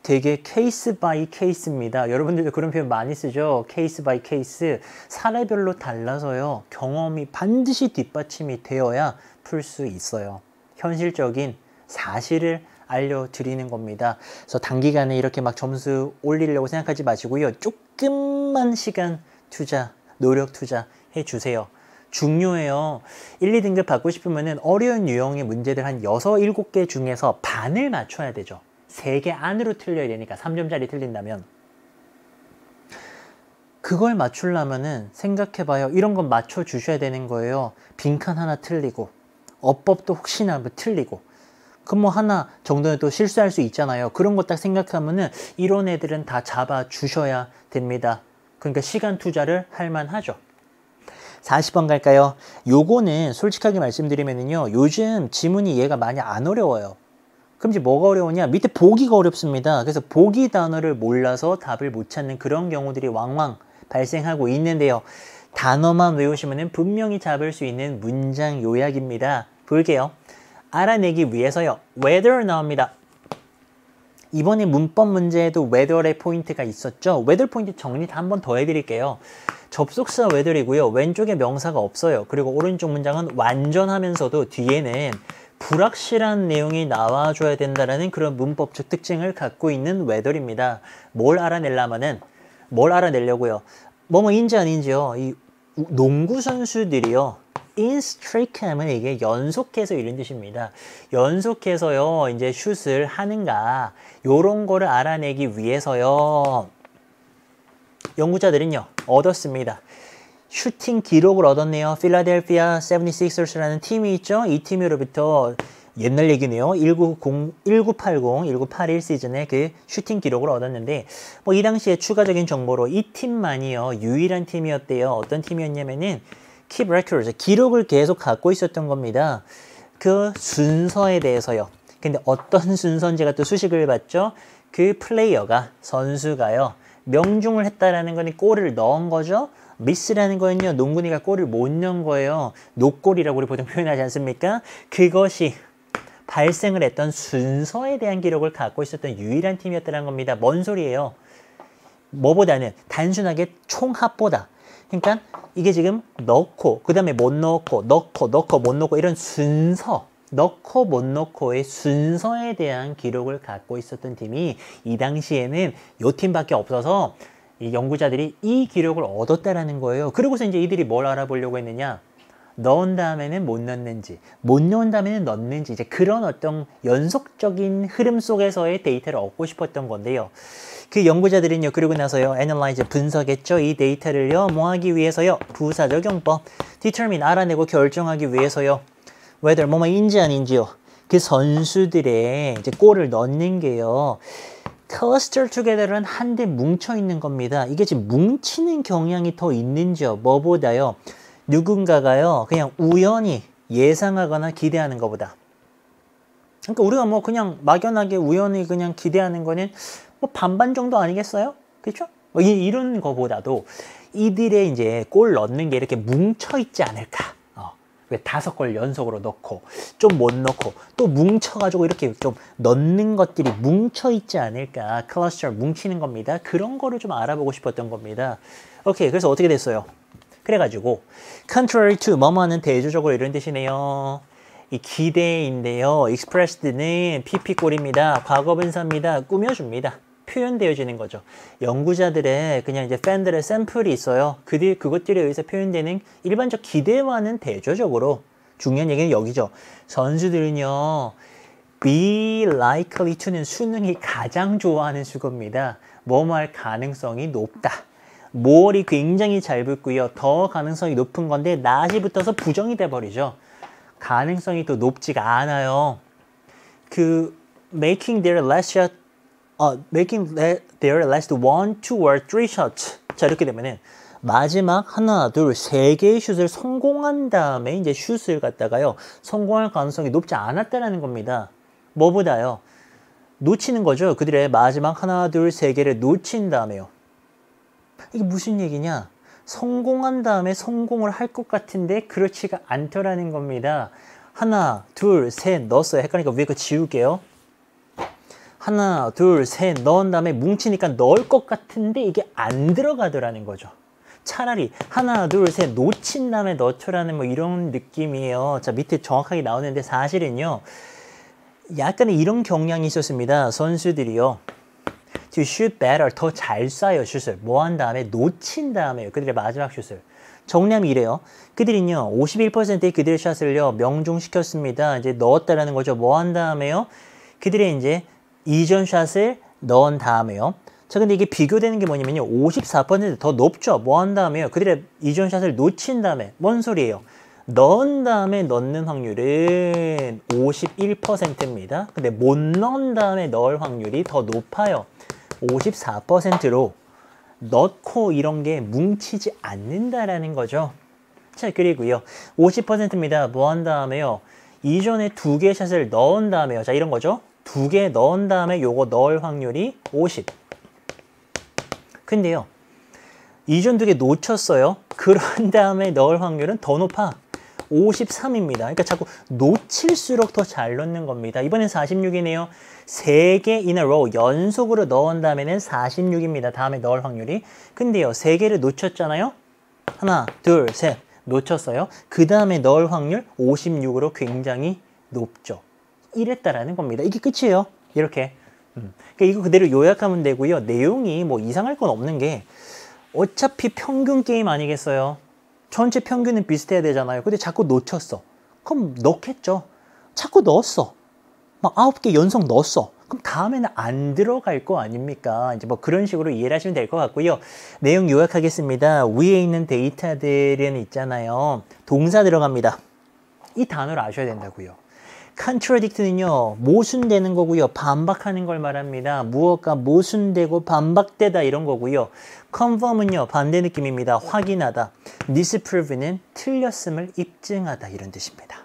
되게 케이스 바이 케이스입니다. 여러분들도 그런 표현 많이 쓰죠. 케이스 바이 케이스. 사례별로 달라서요, 경험이 반드시 뒷받침이 되어야 풀 수 있어요. 현실적인 사실을 알려드리는 겁니다. 그래서 단기간에 이렇게 막 점수 올리려고 생각하지 마시고요, 조금만 시간 투자, 노력 투자 해주세요. 중요해요. 1, 2등급 받고 싶으면 어려운 유형의 문제들 한 6, 7개 중에서 반을 맞춰야 되죠. 3개 안으로 틀려야 되니까, 3점짜리 틀린다면. 그걸 맞추려면은 생각해봐요. 이런 건 맞춰주셔야 되는 거예요. 빈칸 하나 틀리고, 어법도 혹시나 뭐 틀리고, 그럼 뭐 하나 정도는 또 실수할 수 있잖아요. 그런 거 딱 생각하면은 이런 애들은 다 잡아주셔야 됩니다. 그러니까 시간 투자를 할 만하죠. 40번 갈까요? 요거는 솔직하게 말씀드리면요, 요즘 지문이 얘가 많이 안 어려워요. 그럼 이제 뭐가 어려우냐? 밑에 보기가 어렵습니다. 그래서 보기 단어를 몰라서 답을 못 찾는 그런 경우들이 왕왕 발생하고 있는데요. 단어만 외우시면 분명히 잡을 수 있는 문장 요약입니다. 볼게요. 알아내기 위해서요, whether 나옵니다. 이번에 문법 문제에도 whether의 포인트가 있었죠. whether 포인트 정리 한 번 더 해드릴게요. 접속사 whether이고요. 왼쪽에 명사가 없어요. 그리고 오른쪽 문장은 완전하면서도 뒤에는 불확실한 내용이 나와줘야 된다는 그런 문법적 특징을 갖고 있는 whether입니다. 뭘 알아내려고요? 뭐뭐인지 아닌지요. 이 농구 선수들이요, in streak 하면 이게 연속해서 이런 뜻입니다. 연속해서요, 이제 슛을 하는가, 요런 거를 알아내기 위해서요, 연구자들은요, 얻었습니다. 슈팅 기록을 얻었네요. 필라델피아 76ers라는 팀이 있죠. 이 팀으로부터 옛날 얘기네요. 1981 시즌에 그 슈팅 기록을 얻었는데, 뭐 이 당시에 추가적인 정보로 이 팀만이요, 유일한 팀이었대요. 어떤 팀이었냐면은 keep records, 기록을 계속 갖고 있었던 겁니다. 그 순서에 대해서요. 근데 어떤 순서인지가 또 수식을 받죠. 그 플레이어가, 선수가요, 명중을 했다라는 거는 골을 넣은 거죠. 미스라는 거는요, 농구니가 골을 못 넣은 거예요. 노골이라고 우리 보통 표현하지 않습니까? 그것이 발생을 했던 순서에 대한 기록을 갖고 있었던 유일한 팀이었다는 겁니다. 뭔 소리예요? 뭐보다는 단순하게 총합보다. 그러니까 이게 지금 넣고, 그 다음에 못 넣고, 넣고 못 넣고, 이런 순서, 넣고 못 넣고의 순서에 대한 기록을 갖고 있었던 팀이 이 당시에는 요 팀밖에 없어서 이 연구자들이 이 기록을 얻었다라는 거예요. 그리고서 이제 이들이 뭘 알아보려고 했느냐? 넣은 다음에는 못 넣는지, 못 넣은 다음에는 넣는지, 이제 그런 어떤 연속적인 흐름 속에서의 데이터를 얻고 싶었던 건데요. 그 연구자들은요, 그러고 나서요, analyze, 분석했죠. 이 데이터를요, 뭐 하기 위해서요? 부사적 용법, determine, 알아내고 결정하기 위해서요, whether, 뭐뭐인지 아닌지요. 그 선수들의 이제 골을 넣는 게요, cluster together는 한데 뭉쳐 있는 겁니다. 이게 지금 뭉치는 경향이 더 있는지요? 뭐보다요? 누군가가요, 그냥 우연히 예상하거나 기대하는 것보다. 그러니까 우리가 뭐 그냥 막연하게 우연히 그냥 기대하는 거는 뭐 반반 정도 아니겠어요? 그렇죠? 뭐 이런 거보다도 이들의 이제 골 넣는 게 이렇게 뭉쳐 있지 않을까? 왜 5골 연속으로 넣고 좀 못 넣고 또 뭉쳐가지고 이렇게 좀 넣는 것들이 뭉쳐 있지 않을까? 클러스터 뭉치는 겁니다. 그런 거를 좀 알아보고 싶었던 겁니다. 오케이, 그래서 어떻게 됐어요? 그래가지고 contrary to 뭐뭐는 대조적으로 이런 뜻이네요. 이 기대인데요. expressed는 pp꼴입니다. 과거분사입니다. 꾸며줍니다. 표현되어지는 거죠. 연구자들의 그냥 이제 팬들의 샘플이 있어요. 그것들에 의해서 표현되는 일반적 기대와는 대조적으로 중요한 얘기는 여기죠. 선수들은요, be likely to는 수능이 가장 좋아하는 수거입니다. 뭐뭐 할 가능성이 높다. 모어리 굉장히 잘 붙고요. 더 가능성이 높은 건데 not이 붙어서 부정이 돼버리죠. 가능성이 더 높지가 않아요. making their last shot making their last 1, 2 or 3 shots. 자, 이렇게 되면은 마지막 하나, 둘, 세 개의 슛을 성공한 다음에 이제 슛을 갖다가요, 성공할 가능성이 높지 않았다라는 겁니다. 뭐보다요? 놓치는 거죠. 그들의 마지막 하나, 둘, 세 개를 놓친 다음에요. 이게 무슨 얘기냐? 성공한 다음에 성공을 할 것 같은데 그렇지가 않더라는 겁니다. 하나, 둘, 셋 넣었어요. 헷갈리니까 위에 거 지울게요. 하나, 둘, 셋 넣은 다음에 뭉치니까 넣을 것 같은데 이게 안 들어가더라는 거죠. 차라리 하나, 둘, 셋 놓친 다음에 넣더라는 뭐 이런 느낌이에요. 자, 밑에 정확하게 나오는데 사실은요, 약간의 이런 경향이 있었습니다. 선수들이요, to shoot better, 더 잘 쏴요. 슛을 뭐 한 다음에 놓친 다음에요. 그들의 마지막 슛을. 정리하면 이래요. 그들은요 51%의 그들의 샷을요 명중시켰습니다. 이제 넣었다라는 거죠. 뭐 한 다음에요, 그들의 이제 이전 샷을 넣은 다음에요. 자, 근데 이게 비교되는 게 뭐냐면요, 54%더 높죠. 뭐 한 다음에요, 그들의 이전 샷을 놓친 다음에. 뭔 소리예요? 넣은 다음에 넣는 확률은 51%입니다. 근데 못 넣은 다음에 넣을 확률이 더 높아요. 54%로 넣고 이런 게 뭉치지 않는다라는 거죠. 자, 그리고요 50%입니다. 뭐 한 다음에요, 이전에 2개의 샷을 넣은 다음에요. 자, 이런 거죠. 2개 넣은 다음에 요거 넣을 확률이 50. 근데요, 이전 2개 놓쳤어요. 그런 다음에 넣을 확률은 더 높아. 53입니다. 그러니까 자꾸 놓칠수록 더 잘 넣는 겁니다. 이번엔 46이네요. 3개 in a row 연속으로 넣은 다음에는 46입니다. 다음에 넣을 확률이. 근데요, 3개를 놓쳤잖아요. 하나, 둘, 셋 놓쳤어요. 그 다음에 넣을 확률 56으로 굉장히 높죠. 이랬다라는 겁니다. 이게 끝이에요. 이렇게. 그러니까 이거 그대로 요약하면 되고요. 내용이 뭐 이상할 건 없는 게 어차피 평균 게임 아니겠어요. 전체 평균은 비슷해야 되잖아요. 근데 자꾸 놓쳤어. 그럼 넣겠죠. 자꾸 넣었어. 막 9개 연속 넣었어. 그럼 다음에는 안 들어갈 거 아닙니까? 이제 뭐 그런 식으로 이해를 하시면 될 것 같고요. 내용 요약하겠습니다. 위에 있는 데이터들은 있잖아요. 동사 들어갑니다. 이 단어를 아셔야 된다고요. contradict는요, 모순되는 거고요. 반박하는 걸 말합니다. 무엇과 모순되고 반박되다 이런 거고요. confirm은요, 반대 느낌입니다. 확인하다. disprove는 틀렸음을 입증하다 이런 뜻입니다.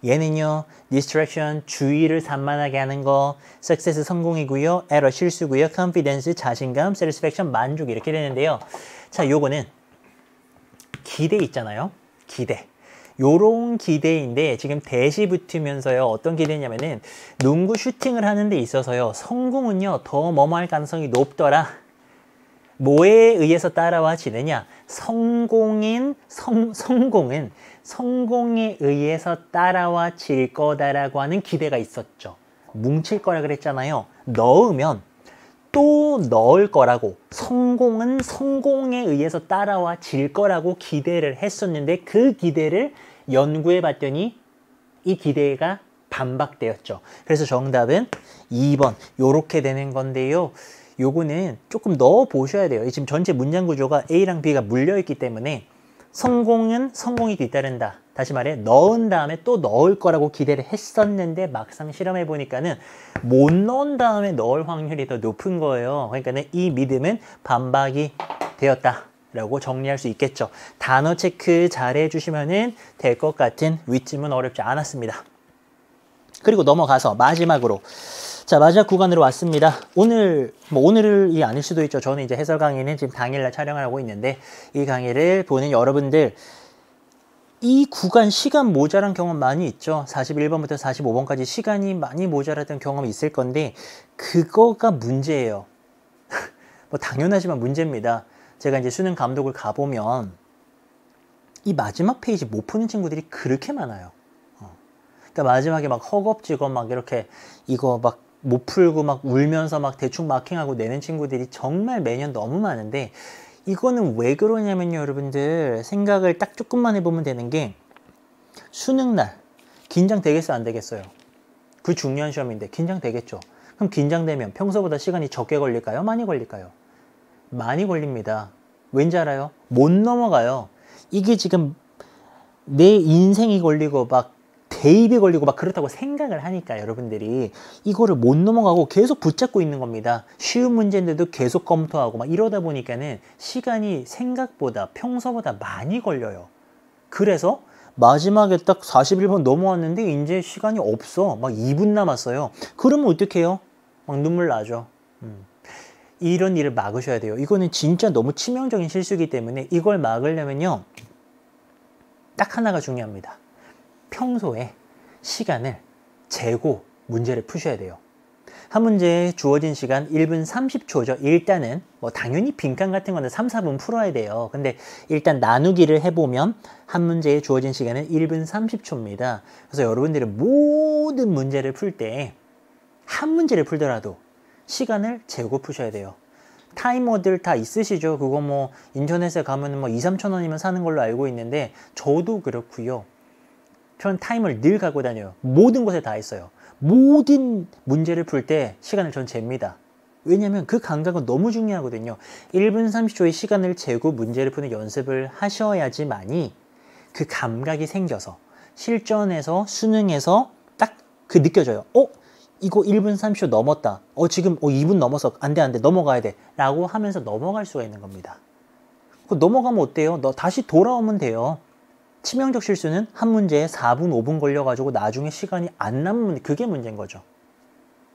얘는요, distraction, 주의를 산만하게 하는 거, success 성공이고요, error 실수고요, confidence 자신감, satisfaction 만족 이렇게 되는데요. 자, 요거는 기대 있잖아요. 기대. 요런 기대인데 지금 대시 붙으면서요, 어떤 기대냐면은 농구 슈팅을 하는 데 있어서요, 성공은요 더 뭐뭐할 가능성이 높더라. 뭐에 의해서 따라와지느냐? 성공에 의해서 따라와질 거다라고 하는 기대가 있었죠. 뭉칠 거라 그랬잖아요. 넣으면 또 넣을 거라고, 성공은 성공에 의해서 따라와질 거라고 기대를 했었는데 그 기대를 연구해 봤더니 이 기대가 반박되었죠. 그래서 정답은 2번 요렇게 되는 건데요. 요거는 조금 넣어 보셔야 돼요. 지금 전체 문장 구조가 A랑 B가 물려 있기 때문에 성공은 성공이 뒤따른다. 다시 말해 넣은 다음에 또 넣을 거라고 기대를 했었는데 막상 실험해 보니까는 못 넣은 다음에 넣을 확률이 더 높은 거예요. 그러니까는 이 믿음은 반박이 되었다 라고 정리할 수 있겠죠. 단어 체크 잘 해주시면 될 것 같은 위쯤은 어렵지 않았습니다. 그리고 넘어가서 마지막으로, 자, 마지막 구간으로 왔습니다. 오늘이 아닐 수도 있죠. 저는 이제 해설 강의는 지금 당일날 촬영을 하고 있는데, 이 강의를 보는 여러분들, 이 구간 시간 모자란 경험 많이 있죠. 41번부터 45번까지 시간이 많이 모자랐던 경험이 있을 건데, 그거가 문제예요. 뭐 당연하지만 문제입니다. 제가 이제 수능 감독을 가보면 이 마지막 페이지 못 푸는 친구들이 그렇게 많아요. 그러니까 마지막에 막 허겁지겁 막 이렇게 이거 막 못 풀고 막 울면서 막 대충 마킹하고 내는 친구들이 정말 매년 너무 많은데, 이거는 왜 그러냐면요, 여러분들 생각을 딱 조금만 해보면 되는 게, 수능날 긴장되겠어요, 안 되겠어요? 그 중요한 시험인데 긴장되겠죠. 그럼 긴장되면 평소보다 시간이 적게 걸릴까요? 많이 걸릴까요? 많이 걸립니다. 왠지 알아요? 못 넘어가요. 이게 지금 내 인생이 걸리고 막 대입이 걸리고 막 그렇다고 생각을 하니까 여러분들이 이거를 못 넘어가고 계속 붙잡고 있는 겁니다. 쉬운 문제인데도 계속 검토하고 막 이러다 보니까는 시간이 생각보다 평소보다 많이 걸려요. 그래서 마지막에 딱 41번 넘어왔는데 이제 시간이 없어. 막 2분 남았어요. 그러면 어떡해요? 막 눈물 나죠. 이런 일을 막으셔야 돼요. 이거는 진짜 너무 치명적인 실수이기 때문에 이걸 막으려면요, 딱 하나가 중요합니다. 평소에 시간을 재고 문제를 푸셔야 돼요. 한 문제에 주어진 시간 1분 30초죠. 일단은 뭐 당연히 빈칸 같은 거는 3, 4분 풀어야 돼요. 근데 일단 나누기를 해보면 한 문제에 주어진 시간은 1분 30초입니다. 그래서 여러분들은 모든 문제를 풀 때 한 문제를 풀더라도 시간을 재고 푸셔야 돼요. 타이머들 다 있으시죠? 그거 뭐 인터넷에 가면 뭐 2, 3천 원이면 사는 걸로 알고 있는데, 저도 그렇고요. 전 타임을 늘 갖고 다녀요. 모든 곳에 다 있어요. 모든 문제를 풀 때 시간을 전 잽니다. 왜냐면 그 감각은 너무 중요하거든요. 1분 30초의 시간을 재고 문제를 푸는 연습을 하셔야지만이 그 감각이 생겨서 실전에서 수능에서 딱 그 느껴져요. 이거 1분 30초 넘었다. 지금 2분 넘어서 안 돼 넘어가야 돼 라고 하면서 넘어갈 수가 있는 겁니다. 넘어가면 어때요? 너 다시 돌아오면 돼요. 치명적 실수는 한 문제에 4분, 5분 걸려가지고 나중에 시간이 안 남으면 그게 문제인 거죠.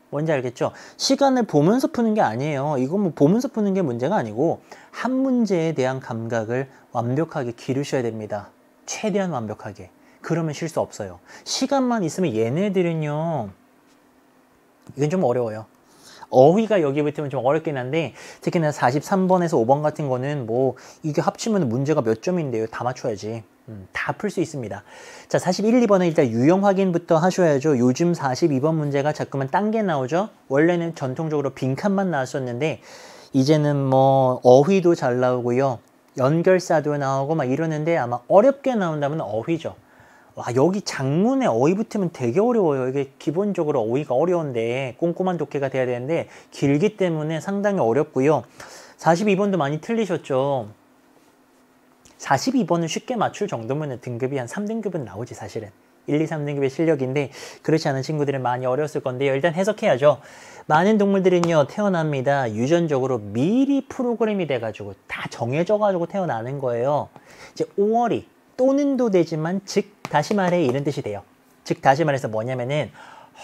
뭔지 알겠죠? 시간을 보면서 푸는 게 아니에요. 이거 뭐 보면서 푸는 게 문제가 아니고 한 문제에 대한 감각을 완벽하게 기르셔야 됩니다. 최대한 완벽하게. 그러면 실수 없어요. 시간만 있으면 얘네들은요, 이건 좀 어려워요. 어휘가 여기 붙으면 좀 어렵긴 한데, 특히나 43번에서 5번 같은 거는 뭐 이게 합치면 문제가 몇 점인데요. 다 맞춰야지. 다 풀 수 있습니다. 자, 41, 2번은 일단 유형 확인부터 하셔야죠. 요즘 42번 문제가 자꾸만 딴 게 나오죠. 원래는 전통적으로 빈칸만 나왔었는데 이제는 뭐 어휘도 잘 나오고요, 연결사도 나오고 막 이러는데, 아마 어렵게 나온다면 어휘죠. 와, 여기 장문에 어휘 붙으면 되게 어려워요. 이게 기본적으로 어휘가 어려운데 꼼꼼한 독해가 돼야 되는데 길기 때문에 상당히 어렵고요. 42번도 많이 틀리셨죠. 42번은 쉽게 맞출 정도면 등급이 한 3등급은 나오지 사실은. 1, 2, 3등급의 실력인데 그렇지 않은 친구들은 많이 어려웠을 건데요. 일단 해석해야죠. 많은 동물들은요, 태어납니다. 유전적으로 미리 프로그램이 돼가지고 다 정해져가지고 태어나는 거예요. 이제 5월이 또는도 되지만, 즉 다시 말해 이런 뜻이 돼요. 즉 다시 말해서 뭐냐면은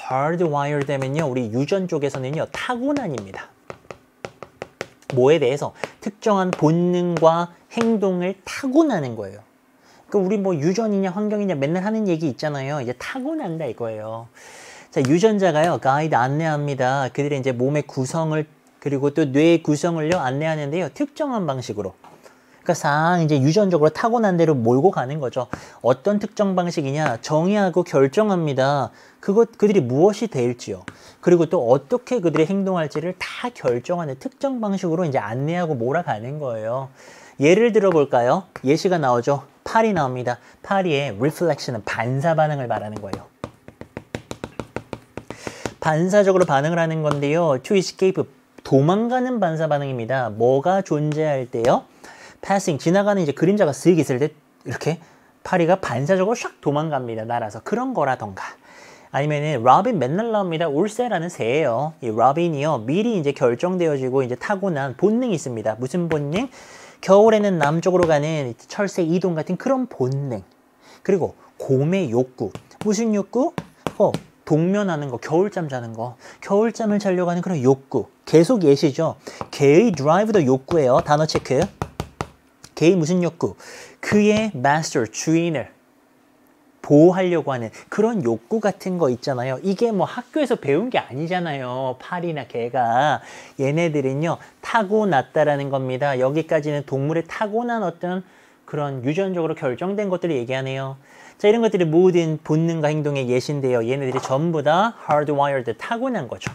hardwired 되면요, 우리 유전 쪽에서는요 타고난입니다. 뭐에 대해서 특정한 본능과 행동을 타고나는 거예요. 그러니까 우리 뭐 유전이냐 환경이냐 맨날 하는 얘기 있잖아요. 이제 타고난다 이거예요. 자, 유전자가요 가이드 안내합니다. 그들의 이제 몸의 구성을 그리고 또 뇌의 구성을요 안내하는데요, 특정한 방식으로. 그러니까 상 이제 유전적으로 타고난 대로 몰고 가는 거죠. 어떤 특정 방식이냐 정의하고 결정합니다. 그들이 무엇이 될지요. 그리고 또 어떻게 그들이 행동할지를 다 결정하는 특정 방식으로 이제 안내하고 몰아가는 거예요. 예를 들어 볼까요? 예시가 나오죠. 파리 나옵니다. 파리의 reflection은 반사 반응을 말하는 거예요. 반사적으로 반응을 하는 건데요. to escape, 도망가는 반사 반응입니다. 뭐가 존재할 때요? passing 지나가는 이제 그림자가 쓱 있을 때 이렇게 파리가 반사적으로 샥 도망갑니다. 날아서 그런 거라던가. 아니면은 로빈 맨날 나옵니다. 울새라는 새예요. 이 로빈이요 미리 이제 결정되어지고 이제 타고난 본능이 있습니다. 무슨 본능? 겨울에는 남쪽으로 가는 철새 이동 같은 그런 본능. 그리고 곰의 욕구. 무슨 욕구? 동면하는 거, 겨울잠 자는 거. 겨울잠을 자려고 하는 그런 욕구. 계속 예시죠. 개의 드라이브도 욕구예요. 단어 체크. 개의 무슨 욕구? 그의 마스터, 주인을 보호하려고 하는 그런 욕구 같은 거 있잖아요. 이게 뭐 학교에서 배운 게 아니잖아요. 파리나 개가. 얘네들은요 타고났다라는 겁니다. 여기까지는 동물의 타고난 어떤 그런 유전적으로 결정된 것들을 얘기하네요. 자, 이런 것들이 모든 본능과 행동의 예시인데요. 얘네들이 전부 다 hardwired, 타고난 거죠.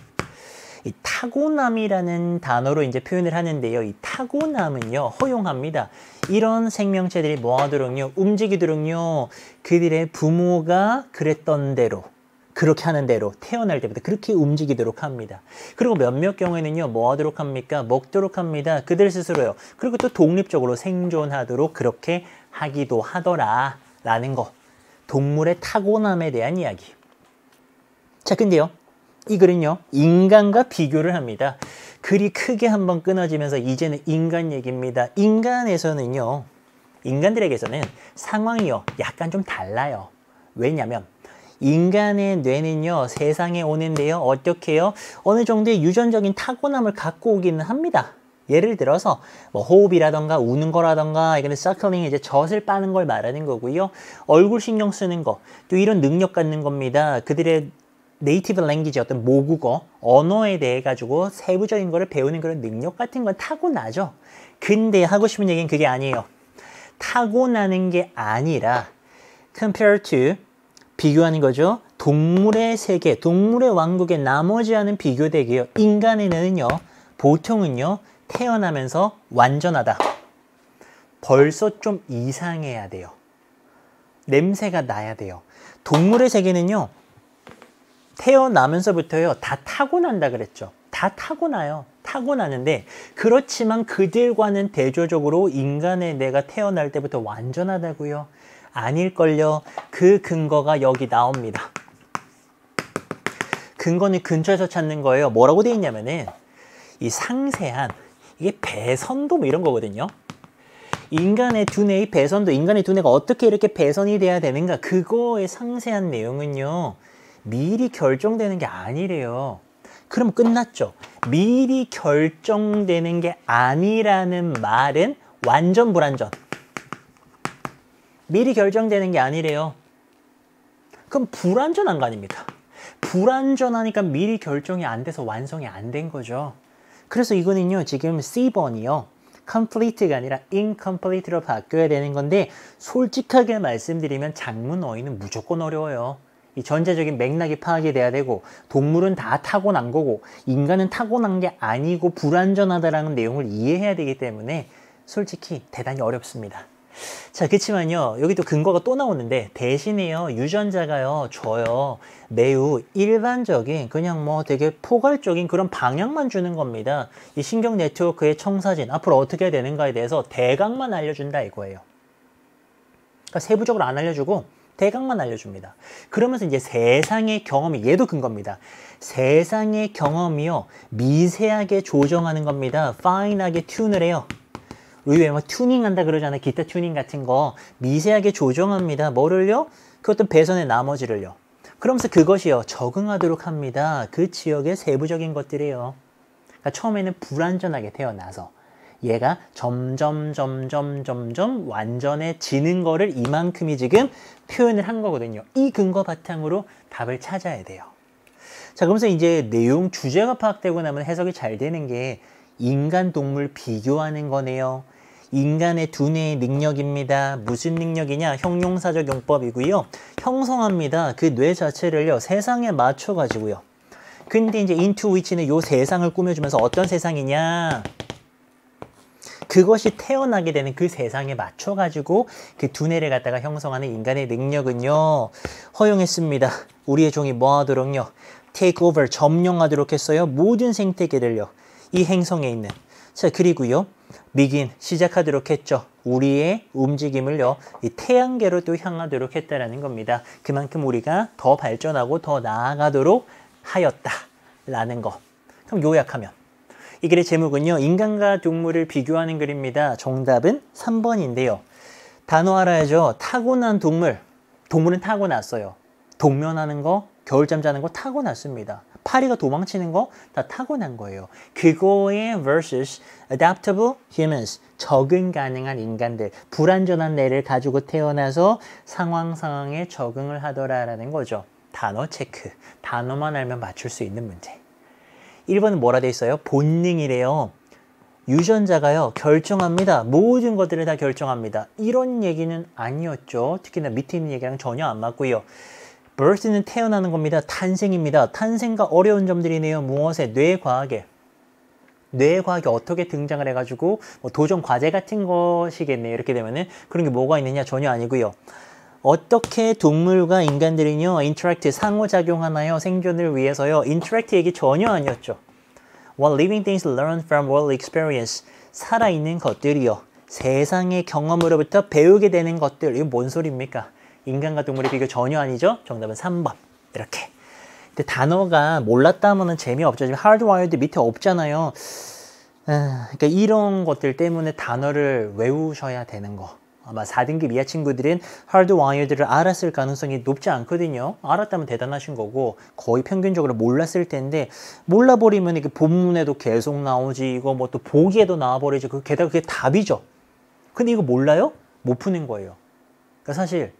이 타고남이라는 단어로 이제 표현을 하는데요. 이 타고남은요, 허용합니다. 이런 생명체들이 뭐 하도록요, 움직이도록요, 그들의 부모가 그랬던 대로, 그렇게 하는 대로 태어날 때부터 그렇게 움직이도록 합니다. 그리고 몇몇 경우에는요, 뭐 하도록 합니까? 먹도록 합니다. 그들 스스로요. 그리고 또 독립적으로 생존하도록 그렇게 하기도 하더라. 라는 거. 동물의 타고남에 대한 이야기. 자, 근데요. 이 글은요, 인간과 비교를 합니다. 글이 크게 한번 끊어지면서 이제는 인간 얘기입니다. 인간에서는요, 인간들에게서는 상황이요, 약간 좀 달라요. 왜냐면, 인간의 뇌는요, 세상에 오는데요, 어떻게 해요? 어느 정도의 유전적인 타고남을 갖고 오기는 합니다. 예를 들어서, 뭐 호흡이라던가 우는 거라던가, 이거는 서클링, 이제 젖을 빠는 걸 말하는 거고요. 얼굴 신경 쓰는 거, 또 이런 능력 갖는 겁니다. 그들의 네이티브 랭귀지 어떤 모국어, 언어에 대해 가지고 세부적인 거를 배우는 그런 능력 같은 건 타고나죠. 근데 하고 싶은 얘기는 그게 아니에요. 타고나는 게 아니라 compare to, 비교하는 거죠. 동물의 세계, 동물의 왕국의 나머지와는 비교되게요. 인간에는요, 보통은요, 태어나면서 완전하다. 벌써 좀 이상해야 돼요. 냄새가 나야 돼요. 동물의 세계는요, 태어나면서부터요 다 타고난다 그랬죠. 다 타고나요. 타고나는데 그렇지만 그들과는 대조적으로 인간의 뇌가 태어날 때부터 완전하다고요? 아닐걸요. 그 근거가 여기 나옵니다. 근거는 근처에서 찾는 거예요. 뭐라고 되어 있냐면은 이 상세한 이게 배선도 뭐 이런 거거든요. 인간의 두뇌의 배선도, 인간의 두뇌가 어떻게 이렇게 배선이 돼야 되는가, 그거의 상세한 내용은요 미리 결정되는 게 아니래요. 그럼 끝났죠. 미리 결정되는 게 아니라는 말은 완전 불완전. 미리 결정되는 게 아니래요. 그럼 불완전한 거 아닙니까? 불완전하니까 미리 결정이 안 돼서 완성이 안 된 거죠. 그래서 이거는요 지금 C번이요. complete가 아니라 incomplete로 바뀌어야 되는 건데 솔직하게 말씀드리면 작문 어휘는 무조건 어려워요. 이 전체적인 맥락이 파악이 돼야 되고 동물은 다 타고난 거고 인간은 타고난 게 아니고 불완전하다라는 내용을 이해해야 되기 때문에 솔직히 대단히 어렵습니다. 자, 그렇지만요 여기 또 근거가 또 나오는데 대신에요 유전자가요 줘요 매우 일반적인 그냥 뭐 되게 포괄적인 그런 방향만 주는 겁니다. 이 신경 네트워크의 청사진 앞으로 어떻게 해야 되는가에 대해서 대강만 알려준다 이거예요. 그러니까 세부적으로 안 알려주고 대강만 알려줍니다. 그러면서 이제 세상의 경험이, 얘도 근거입니다. 세상의 경험이요 미세하게 조정하는 겁니다. 파인하게 튠을 해요. 우리 왜 막 튜닝한다 그러잖아요. 기타 튜닝 같은 거 미세하게 조정합니다. 뭐를요? 그 어떤 배선의 나머지를요. 그러면서 그것이요 적응하도록 합니다. 그 지역의 세부적인 것들이에요. 그러니까 처음에는 불완전하게 태어나서 얘가 점점 완전해지는 거를 이만큼이 지금 표현을 한 거거든요. 이 근거 바탕으로 답을 찾아야 돼요. 자, 그러면서 이제 내용 주제가 파악되고 나면 해석이 잘 되는 게 인간 동물 비교하는 거네요. 인간의 두뇌의 능력입니다. 무슨 능력이냐? 형용사적 용법이고요. 형성합니다. 그 뇌 자체를요 세상에 맞춰 가지고요. 근데 이제 into which는 요 세상을 꾸며주면서 어떤 세상이냐? 그것이 태어나게 되는 그 세상에 맞춰가지고 그 두뇌를 갖다가 형성하는 인간의 능력은요 허용했습니다. 우리의 종이 뭐 하도록요 take over, 점령하도록 했어요. 모든 생태계를요 이 행성에 있는 자, 그리고요. begin, 시작하도록 했죠. 우리의 움직임을요. 이 태양계로 또 향하도록 했다라는 겁니다. 그만큼 우리가 더 발전하고 더 나아가도록 하였다라는 거. 그럼 요약하면 이 글의 제목은요. 인간과 동물을 비교하는 글입니다. 정답은 3번인데요. 단어 알아야죠. 타고난 동물. 동물은 타고났어요. 동면하는 거, 겨울잠 자는 거 타고났습니다. 파리가 도망치는 거 다 타고난 거예요. 그거에 versus adaptable humans, 적응 가능한 인간들, 불완전한 뇌를 가지고 태어나서 상황에 적응을 하더라라는 거죠. 단어 체크. 단어만 알면 맞출 수 있는 문제. 1번은 뭐라 돼 있어요? 본능이래요. 유전자가요. 결정합니다. 모든 것들을 다 결정합니다. 이런 얘기는 아니었죠. 특히나 밑에 있는 얘기랑 전혀 안 맞고요. birth는 태어나는 겁니다. 탄생입니다. 탄생과 어려운 점들이네요. 무엇에? 뇌과학에. 뇌과학이 어떻게 등장을 해가지고 뭐 도전 과제 같은 것이겠네요. 이렇게 되면은 그런 게 뭐가 있느냐? 전혀 아니고요. 어떻게 동물과 인간들이요 interact, 상호작용하나요? 생존을 위해서요. interact 얘기 전혀 아니었죠. What living things learn from world experience. 살아있는 것들이요. 세상의 경험으로부터 배우게 되는 것들. 이거 뭔 소리입니까? 인간과 동물의 비교 전혀 아니죠? 정답은 3번. 이렇게. 근데 단어가 몰랐다 하면 재미없죠. 지금 hardwired 밑에 없잖아요. 그러니까 이런 것들 때문에 단어를 외우셔야 되는 거. 아마 4등급 이하 친구들은 hardwired를 알았을 가능성이 높지 않거든요. 알았다면 대단하신 거고 거의 평균적으로 몰랐을 텐데 몰라버리면 이게 본문에도 계속 나오지 이거 뭐 또 보기에도 나와버리지 게다가 그게 답이죠. 근데 이거 몰라요? 못 푸는 거예요. 그러니까 사실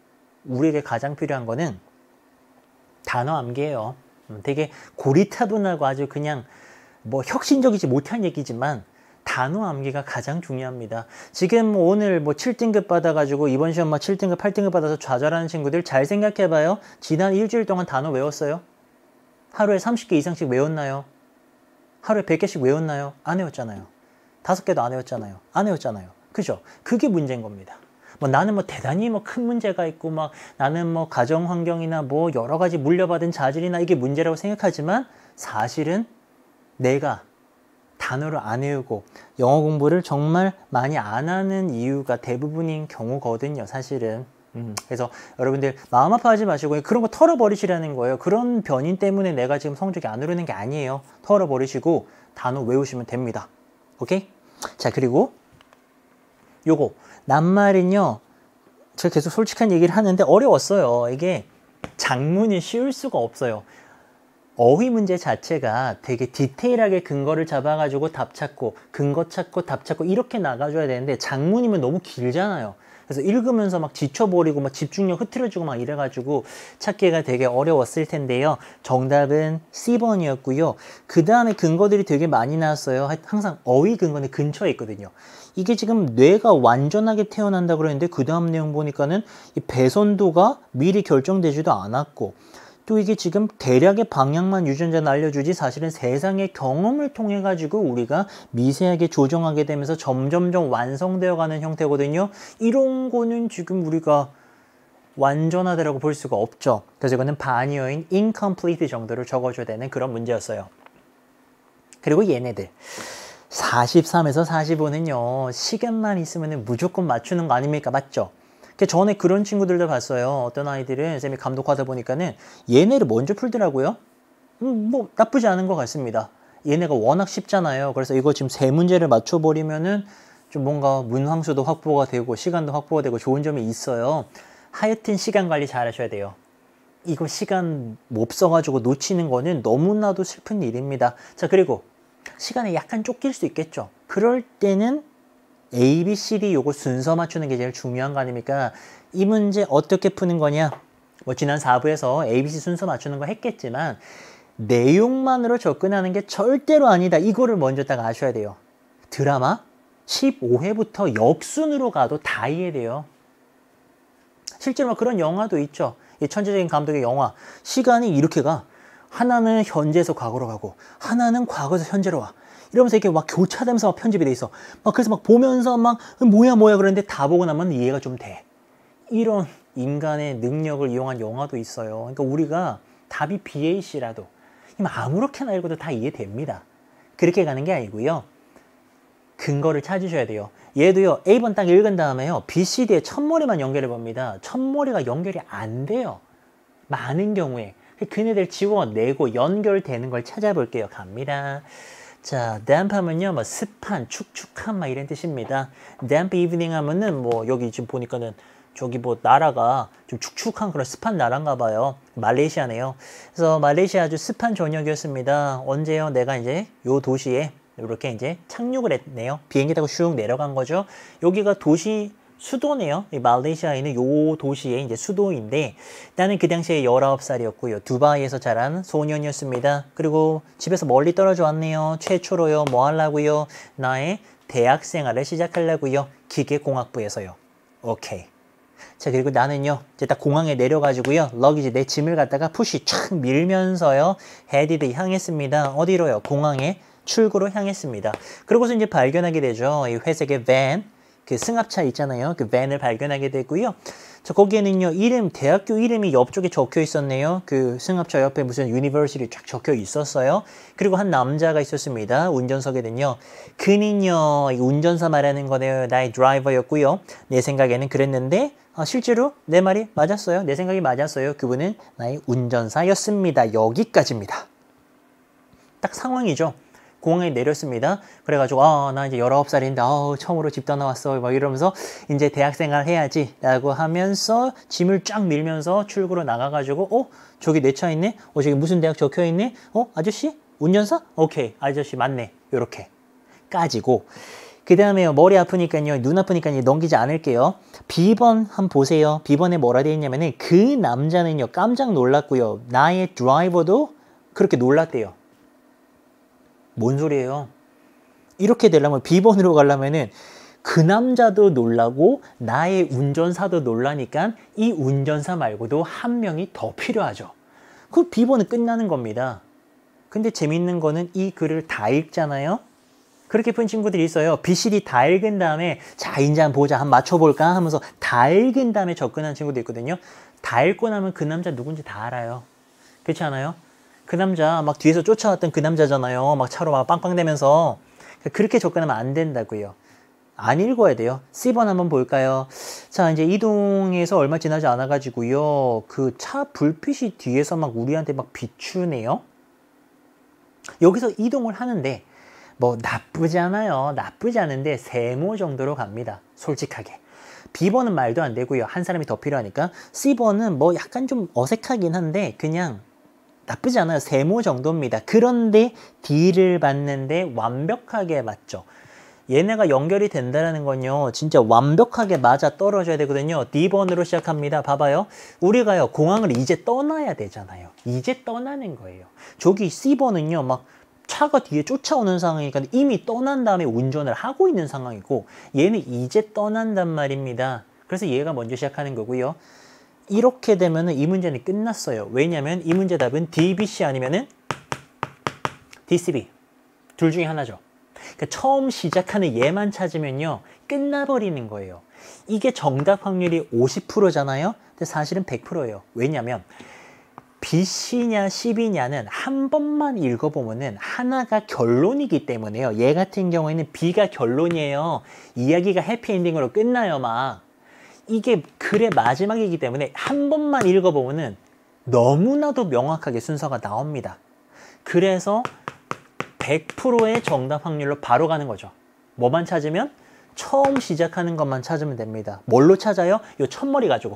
우리에게 가장 필요한 거는 단어 암기예요. 되게 고리타분하고 아주 그냥 뭐 혁신적이지 못한 얘기지만 단어 암기가 가장 중요합니다. 지금 오늘 뭐 7등급 받아가지고 이번 시험 막 7등급, 8등급 받아서 좌절하는 친구들 잘 생각해봐요. 지난 일주일 동안 단어 외웠어요? 하루에 30개 이상씩 외웠나요? 하루에 100개씩 외웠나요? 안 외웠잖아요. 5개도 안 외웠잖아요. 안 외웠잖아요. 그죠? 그게 문제인 겁니다. 뭐 나는 뭐 대단히 뭐 큰 문제가 있고 막 나는 뭐 가정 환경이나 뭐 여러 가지 물려받은 자질이나 이게 문제라고 생각하지만 사실은 내가 단어를 안 외우고 영어 공부를 정말 많이 안 하는 이유가 대부분인 경우거든요, 사실은. 그래서 여러분들 마음 아파하지 마시고 그런 거 털어버리시라는 거예요. 그런 변인 때문에 내가 지금 성적이 안 오르는 게 아니에요. 털어버리시고 단어 외우시면 됩니다. 오케이? 자, 그리고 요거 낱말은요. 제가 계속 솔직한 얘기를 하는데 어려웠어요. 이게 작문이 쉬울 수가 없어요. 어휘 문제 자체가 되게 디테일하게 근거를 잡아가지고 답 찾고 근거 찾고 답 찾고 이렇게 나가줘야 되는데 작문이면 너무 길잖아요. 그래서 읽으면서 막 지쳐버리고 막 집중력 흐트러지고 막 이래가지고 찾기가 되게 어려웠을 텐데요. 정답은 C번이었고요. 그 다음에 근거들이 되게 많이 나왔어요. 항상 어휘 근거는 근처에 있거든요. 이게 지금 뇌가 완전하게 태어난다 그러는데 그 다음 내용 보니까는 이 배선도가 미리 결정되지도 않았고 또 이게 지금 대략의 방향만 유전자는 알려주지 사실은 세상의 경험을 통해 가지고 우리가 미세하게 조정하게 되면서 점점점 완성되어 가는 형태거든요. 이런 거는 지금 우리가 완전하다라고 볼 수가 없죠. 그래서 이거는 반이어인 incomplete 정도를 적어줘야 되는 그런 문제였어요. 그리고 얘네들 43에서 45는요. 시간만 있으면 무조건 맞추는 거 아닙니까? 맞죠? 전에 그런 친구들도 봤어요. 어떤 아이들은 쌤이 감독하다 보니까는 얘네를 먼저 풀더라고요. 뭐 나쁘지 않은 것 같습니다. 얘네가 워낙 쉽잖아요. 그래서 이거 지금 세 문제를 맞춰버리면은 좀 뭔가 문항수도 확보가 되고 시간도 확보가 되고 좋은 점이 있어요. 하여튼 시간 관리 잘 하셔야 돼요. 이거 시간 없어가지고 놓치는 거는 너무나도 슬픈 일입니다. 자, 그리고 시간에 약간 쫓길 수 있겠죠. 그럴 때는 A, B, C, D 요거 순서 맞추는 게 제일 중요한 거 아닙니까? 이 문제 어떻게 푸는 거냐? 뭐 지난 4부에서 A, B, C 순서 맞추는 거 했겠지만 내용만으로 접근하는 게 절대로 아니다. 이거를 먼저 딱 아셔야 돼요. 드라마 15회부터 역순으로 가도 다 이해돼요. 실제로 그런 영화도 있죠. 이 천재적인 감독의 영화. 시간이 이렇게 가. 하나는 현재에서 과거로 가고 하나는 과거에서 현재로 와. 이러면서 이렇게 막 교차되면서 막 편집이 돼 있어. 그래서 막 보면서 막 뭐야 그러는데 다 보고 나면 이해가 좀 돼. 이런 인간의 능력을 이용한 영화도 있어요. 그러니까 우리가 답이 BAC라도 아무렇게나 읽어도 다 이해됩니다. 그렇게 가는 게 아니고요. 근거를 찾으셔야 돼요. 얘도요, A번 딱 읽은 다음에요, BCD에 첫머리만 연결해 봅니다. 첫머리가 연결이 안 돼요. 많은 경우에. 그네들 지워내고 연결되는 걸 찾아볼게요. 갑니다. 자, damp 하면요, 뭐 습한, 축축한 막 이런 뜻입니다. damp evening 하면은 뭐 여기 지금 보니까는 저기 뭐 나라가 좀 축축한 그런 습한 나라인가 봐요. 말레이시아네요. 그래서 말레이시아 아주 습한 저녁이었습니다. 언제요? 내가 이제 요 도시에 이렇게 이제 착륙을 했네요. 비행기 타고 슉 내려간 거죠. 여기가 도시 수도네요. 이 말레이시아에 있는 요 도시의 이제 수도인데, 나는 그 당시에 19살이었고요. 두바이에서 자란 소년이었습니다. 그리고 집에서 멀리 떨어져 왔네요. 최초로요. 뭐 하려고요? 나의 대학 생활을 시작하려고요. 기계공학부에서요. 오케이. 자, 그리고 나는요, 이제 딱 공항에 내려가지고요, 러기지 내 짐을 갖다가 푸시 촥 밀면서요, 헤디드 향했습니다. 어디로요? 공항에 출구로 향했습니다. 그러고서 이제 발견하게 되죠. 이 회색의 밴, 그 승합차 있잖아요. 그 밴을 발견하게 되고요. 자, 거기에는요, 이름, 대학교 이름이 옆쪽에 적혀 있었네요. 그 승합차 옆에 무슨 유니버시티 쫙 적혀 있었어요. 그리고 한 남자가 있었습니다. 운전석에는요. 그는요, 이 운전사 말하는 거네요. 나의 드라이버였고요. 내 생각에는 그랬는데, 실제로 내 말이 맞았어요. 내 생각이 맞았어요. 그분은 나의 운전사였습니다. 여기까지입니다. 딱 상황이죠. 공항에 내렸습니다. 그래가지고 나 이제 19살인데 처음으로 집 떠나왔어 막 이러면서 이제 대학생활 해야지 라고 하면서 짐을 쫙 밀면서 출구로 나가가지고 저기 내 차 있네? 저기 무슨 대학 적혀있네? 아저씨? 운전사? 오케이, 아저씨 맞네. 요렇게 까지고, 그 다음에 머리 아프니까요, 눈 아프니까요, 넘기지 않을게요. B번 한번 보세요. B번에 뭐라 되어 있냐면은, 그 남자는요, 깜짝 놀랐고요. 나의 드라이버도 그렇게 놀랐대요. 뭔 소리예요? 이렇게 되려면, B번으로 가려면은, 그 남자도 놀라고, 나의 운전사도 놀라니까, 이 운전사 말고도 한 명이 더 필요하죠. 그 B번은 끝나는 겁니다. 근데 재밌는 거는 이 글을 다 읽잖아요? 그렇게 푼 친구들이 있어요. BCD 다 읽은 다음에 자 이제 한번 보자, 한번 맞춰볼까 하면서 다 읽은 다음에 접근한 친구도 있거든요. 다 읽고 나면 그 남자 누군지 다 알아요. 그렇지 않아요? 그 남자 막 뒤에서 쫓아왔던 그 남자잖아요. 막 차로 막 빵빵대면서. 그렇게 접근하면 안 된다고요. 안 읽어야 돼요. C번 한번 볼까요? 자, 이제 이동해서 얼마 지나지 않아가지고요, 그 차 불빛이 뒤에서 막 우리한테 막 비추네요. 여기서 이동을 하는데 뭐 나쁘지 않아요. 나쁘지 않은데 세모 정도로 갑니다. 솔직하게. B번은 말도 안 되고요. 한 사람이 더 필요하니까. C번은 뭐 약간 좀 어색하긴 한데 그냥 나쁘지 않아요. 세모 정도입니다. 그런데 D를 봤는데 완벽하게 맞죠. 얘네가 연결이 된다는 건요, 진짜 완벽하게 맞아 떨어져야 되거든요. D번으로 시작합니다. 봐봐요. 우리가요, 공항을 이제 떠나야 되잖아요. 이제 떠나는 거예요. 저기 C번은요, 막 차가 뒤에 쫓아오는 상황이니까 이미 떠난 다음에 운전을 하고 있는 상황이고, 얘는 이제 떠난단 말입니다. 그래서 얘가 먼저 시작하는 거고요. 이렇게 되면 이 문제는 끝났어요. 왜냐면 이 문제 답은 DBC 아니면은 DCB. 둘 중에 하나죠. 그러니까 처음 시작하는 얘만 찾으면요, 끝나버리는 거예요. 이게 정답 확률이 50%잖아요. 근데 사실은 100%예요. 왜냐면 B씨냐 C비냐는 한 번만 읽어보면은 하나가 결론이기 때문에요. 얘 같은 경우에는 B가 결론이에요. 이야기가 해피엔딩으로 끝나요. 막 이게 글의 마지막이기 때문에 한 번만 읽어보면은 너무나도 명확하게 순서가 나옵니다. 그래서 100%의 정답 확률로 바로 가는 거죠. 뭐만 찾으면? 처음 시작하는 것만 찾으면 됩니다. 뭘로 찾아요? 요 첫머리 가지고.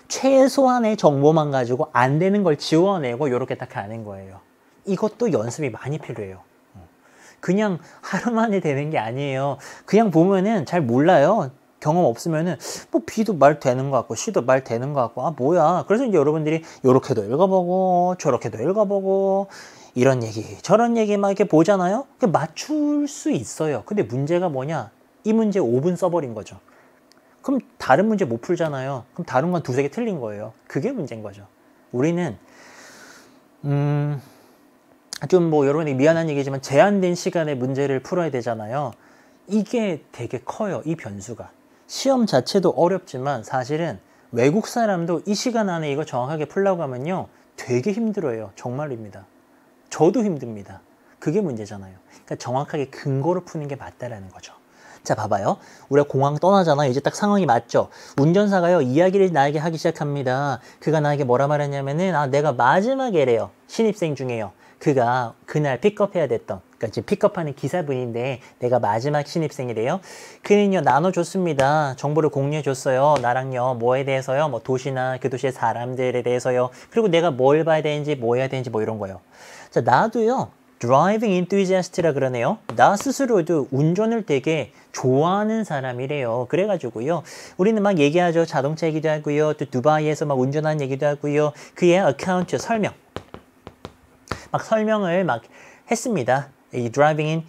최소한의 정보만 가지고 안 되는 걸 지워내고 이렇게 딱 가는 거예요. 이것도 연습이 많이 필요해요. 그냥 하루 만에 되는 게 아니에요. 그냥 보면은 잘 몰라요. 경험 없으면은 뭐 B도 말 되는 것 같고 C도 말 되는 것 같고 뭐야. 그래서 이제 여러분들이 요렇게도 읽어보고 저렇게도 읽어보고 이런 얘기 저런 얘기 막 이렇게 보잖아요. 맞출 수 있어요. 근데 문제가 뭐냐, 이 문제 5분 써버린 거죠. 그럼 다른 문제 못 풀잖아요. 그럼 다른 건 두세 개 틀린 거예요. 그게 문제인 거죠. 우리는 좀 뭐 여러분이 미안한 얘기지만 제한된 시간에 문제를 풀어야 되잖아요. 이게 되게 커요. 이 변수가. 시험 자체도 어렵지만 사실은 외국 사람도 이 시간 안에 이거 정확하게 풀려고 하면요, 되게 힘들어요. 정말입니다. 저도 힘듭니다. 그게 문제잖아요. 그러니까 정확하게 근거를 푸는 게 맞다라는 거죠. 자, 봐봐요. 우리가 공항 떠나잖아요. 이제 딱 상황이 맞죠. 운전사가요, 이야기를 나에게 하기 시작합니다. 그가 나에게 뭐라 말했냐면은, 내가 마지막에래요. 신입생 중에요. 그가 그날 픽업해야 됐던, 그러니까 지금 픽업하는 기사분인데 내가 마지막 신입생이래요. 그는요, 나눠줬습니다. 정보를 공유해줬어요. 나랑요, 뭐에 대해서요? 뭐 도시나 그 도시의 사람들에 대해서요. 그리고 내가 뭘 봐야 되는지, 뭐 해야 되는지 뭐 이런 거요. 자, 나도요, 드라이빙 인투지애스트라 그러네요. 나 스스로도 운전을 되게 좋아하는 사람이래요. 그래가지고요, 우리는 막 얘기하죠. 자동차 얘기도 하고요, 또 두바이에서 막 운전하는 얘기도 하고요, 그의 어카운트 설명, 막 설명을 막 했습니다. 이 드라이빙인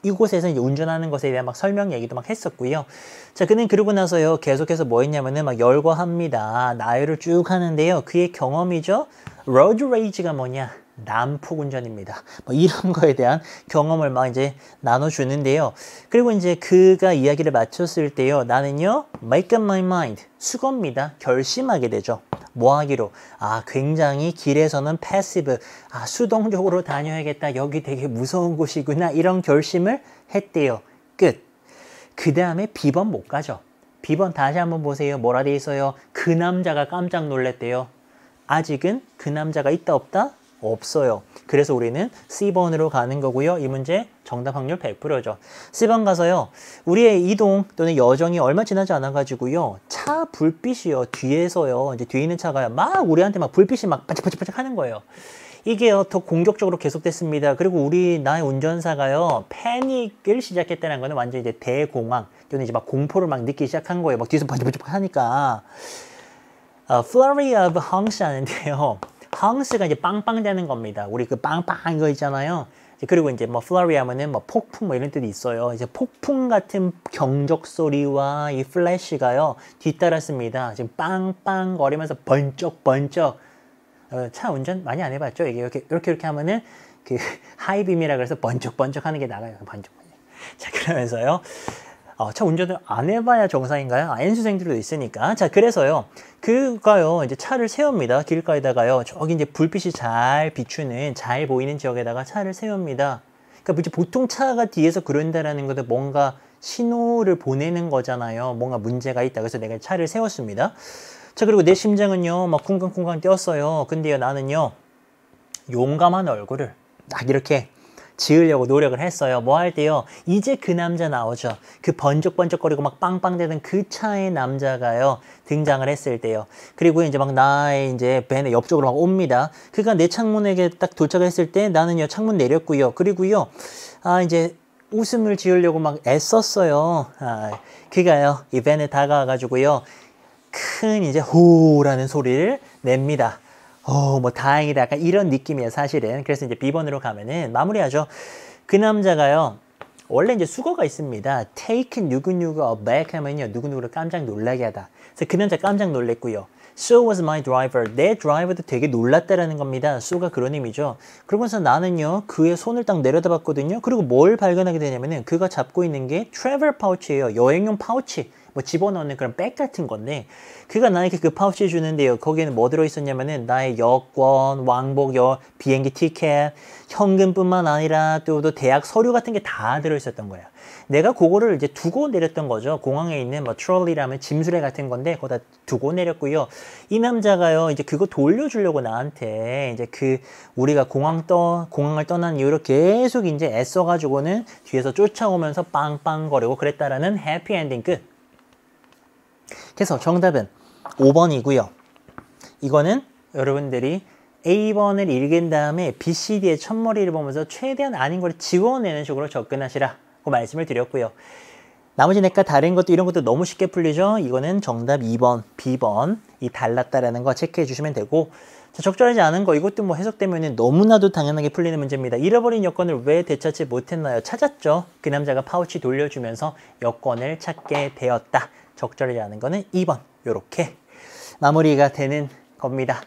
이곳에서 이제 운전하는 것에 대한 막 설명 얘기도 막 했었고요. 자, 그는 그러고 나서요, 계속해서 뭐 했냐면은 막 열거합니다. 나열을 쭉 하는데요. 그의 경험이죠. 로드 레이지가 뭐냐? 난폭 운전입니다. 뭐 이런 거에 대한 경험을 막 이제 나눠주는데요. 그리고 이제 그가 이야기를 마쳤을 때요, 나는요, make up my mind, 수겁니다. 결심하게 되죠. 뭐 하기로? 굉장히 길에서는 패시브, 수동적으로 다녀야겠다. 여기 되게 무서운 곳이구나. 이런 결심을 했대요. 끝. 그 다음에 B번 못 가죠. B번 다시 한번 보세요. 뭐라 돼 있어요? 그 남자가 깜짝 놀랐대요. 아직은 그 남자가 있다 없다? 없어요. 그래서 우리는 C번으로 가는 거고요. 이 문제 정답 확률 100%죠. C번 가서요, 우리의 이동 또는 여정이 얼마 지나지 않아 가지고요, 차 불빛이요, 뒤에서요, 이제 뒤에 있는 차가 막 우리한테 막 불빛이 막 반짝반짝 하는 거예요. 이게요, 더 공격적으로 계속됐습니다. 그리고 나의 운전사가요, 패닉을 시작했다는 거는 완전 이제 대공황 또는 이제 막 공포를 막 느끼기 시작한 거예요. 막 뒤에서 반짝반짝 하니까. Flurry of honks 하는데요, honks가 이제 빵빵 되는 겁니다. 우리 그 빵빵 이거 있잖아요. 그리고 이제 뭐 flurry 하면은 뭐 폭풍 뭐 이런 뜻이 있어요. 이제 폭풍 같은 경적 소리와 이 플래시가요, 뒤따랐습니다. 지금 빵빵 거리면서 번쩍번쩍. 차 운전 많이 안 해봤죠? 이게 이렇게 하면은 그 하이빔이라 그래서 번쩍번쩍 하는 게 나가요. 번쩍번쩍. 자, 그러면서요, 차 운전을 안 해봐야 정상인가요? N수생들도 있으니까. 자, 그래서요, 그가요, 이제 차를 세웁니다. 길가에다가요, 저기 이제 불빛이 잘 비추는, 잘 보이는 지역에다가 차를 세웁니다. 그러니까 이제 보통 차가 뒤에서 그런다라는 것도 뭔가 신호를 보내는 거잖아요. 뭔가 문제가 있다. 그래서 내가 차를 세웠습니다. 자, 그리고 내 심장은요, 막 쿵쾅쿵쾅 뛰었어요. 근데요, 나는요, 용감한 얼굴을 딱 이렇게 지으려고 노력을 했어요. 뭐 할 때요, 이제 그 남자 나오죠. 그 번쩍번쩍거리고 막 빵빵대는 그 차의 남자가요, 등장을 했을 때요. 그리고 이제 막 나의 이제 밴의 옆쪽으로 막 옵니다. 그가 내 창문에게 딱 도착했을 때 나는요, 창문 내렸고요. 그리고요, 이제 웃음을 지으려고 막 애썼어요. 그가요, 이 밴에 다가와가지고요, 큰 이제 호라는 소리를 냅니다. 뭐 다행이다. 약간 이런 느낌이에요, 사실은. 그래서 이제 B번으로 가면은 마무리하죠. 그 남자가요, 원래 이제 수거가 있습니다. take 누구누구 aback 하면요, 누구누구를 깜짝 놀라게 하다. 그래서 그 남자 깜짝 놀랐고요. So was my driver. 내 드라이버도 되게 놀랐다라는 겁니다. so가 그런 의미죠. 그러면서 나는요, 그의 손을 딱 내려다봤거든요. 그리고 뭘 발견하게 되냐면은 그가 잡고 있는 게 travel pouch예요. 여행용 파우치. 뭐 집어넣는 그런 백 같은 건데, 그가 나에게 그 파우치 주는데요, 거기에는 뭐 들어있었냐면은 나의 여권, 왕복, 비행기 티켓, 현금뿐만 아니라 또 대학 서류 같은 게 다 들어있었던 거야. 내가 그거를 이제 두고 내렸던 거죠. 공항에 있는 뭐 트롤리라면 짐수레 같은 건데 거기다 두고 내렸고요. 이 남자가요, 이제 그거 돌려주려고 나한테 이제 우리가 공항을 떠난 이후로 계속 이제 애써가지고는 뒤에서 쫓아오면서 빵빵거리고 그랬다라는 해피엔딩 끝. 그래서 정답은 5번이고요. 이거는 여러분들이 A번을 읽은 다음에 B, C, D의 첫머리를 보면서 최대한 아닌 걸 지워내는 식으로 접근하시라고 말씀을 드렸고요. 나머지 넷과 다른 것도 이런 것도 너무 쉽게 풀리죠. 이거는 정답 2번, B번 이 달랐다라는 거 체크해 주시면 되고, 자, 적절하지 않은 거 이것도 뭐 해석되면 너무나도 당연하게 풀리는 문제입니다. 잃어버린 여권을 왜 되찾지 못했나요? 찾았죠. 그 남자가 파우치 돌려주면서 여권을 찾게 되었다. 적절하지 않은 거는 2번. 요렇게 마무리가 되는 겁니다.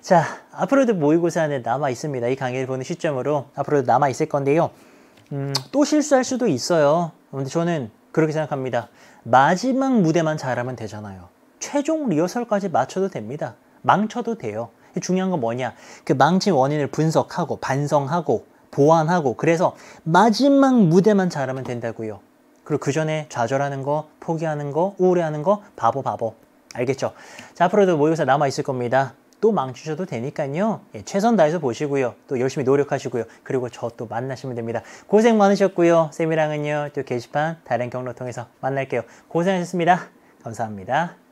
자, 앞으로도 모의고사는 남아 있습니다. 이 강의를 보는 시점으로 앞으로도 남아 있을 건데요. 또 실수할 수도 있어요. 근데 저는 그렇게 생각합니다. 마지막 무대만 잘하면 되잖아요. 최종 리허설까지 맞춰도 됩니다. 망쳐도 돼요. 중요한 건 뭐냐? 그 망친 원인을 분석하고 반성하고 보완하고 그래서 마지막 무대만 잘하면 된다고요. 그리고 그 전에 좌절하는 거, 포기하는 거, 우울해하는 거 바보. 알겠죠? 자, 앞으로도 모의고사 남아있을 겁니다. 또 망치셔도 되니까요. 예, 최선 다해서 보시고요. 또 열심히 노력하시고요. 그리고 저 또 만나시면 됩니다. 고생 많으셨고요. 쌤이랑은요. 또 게시판 다른 경로 통해서 만날게요. 고생하셨습니다. 감사합니다.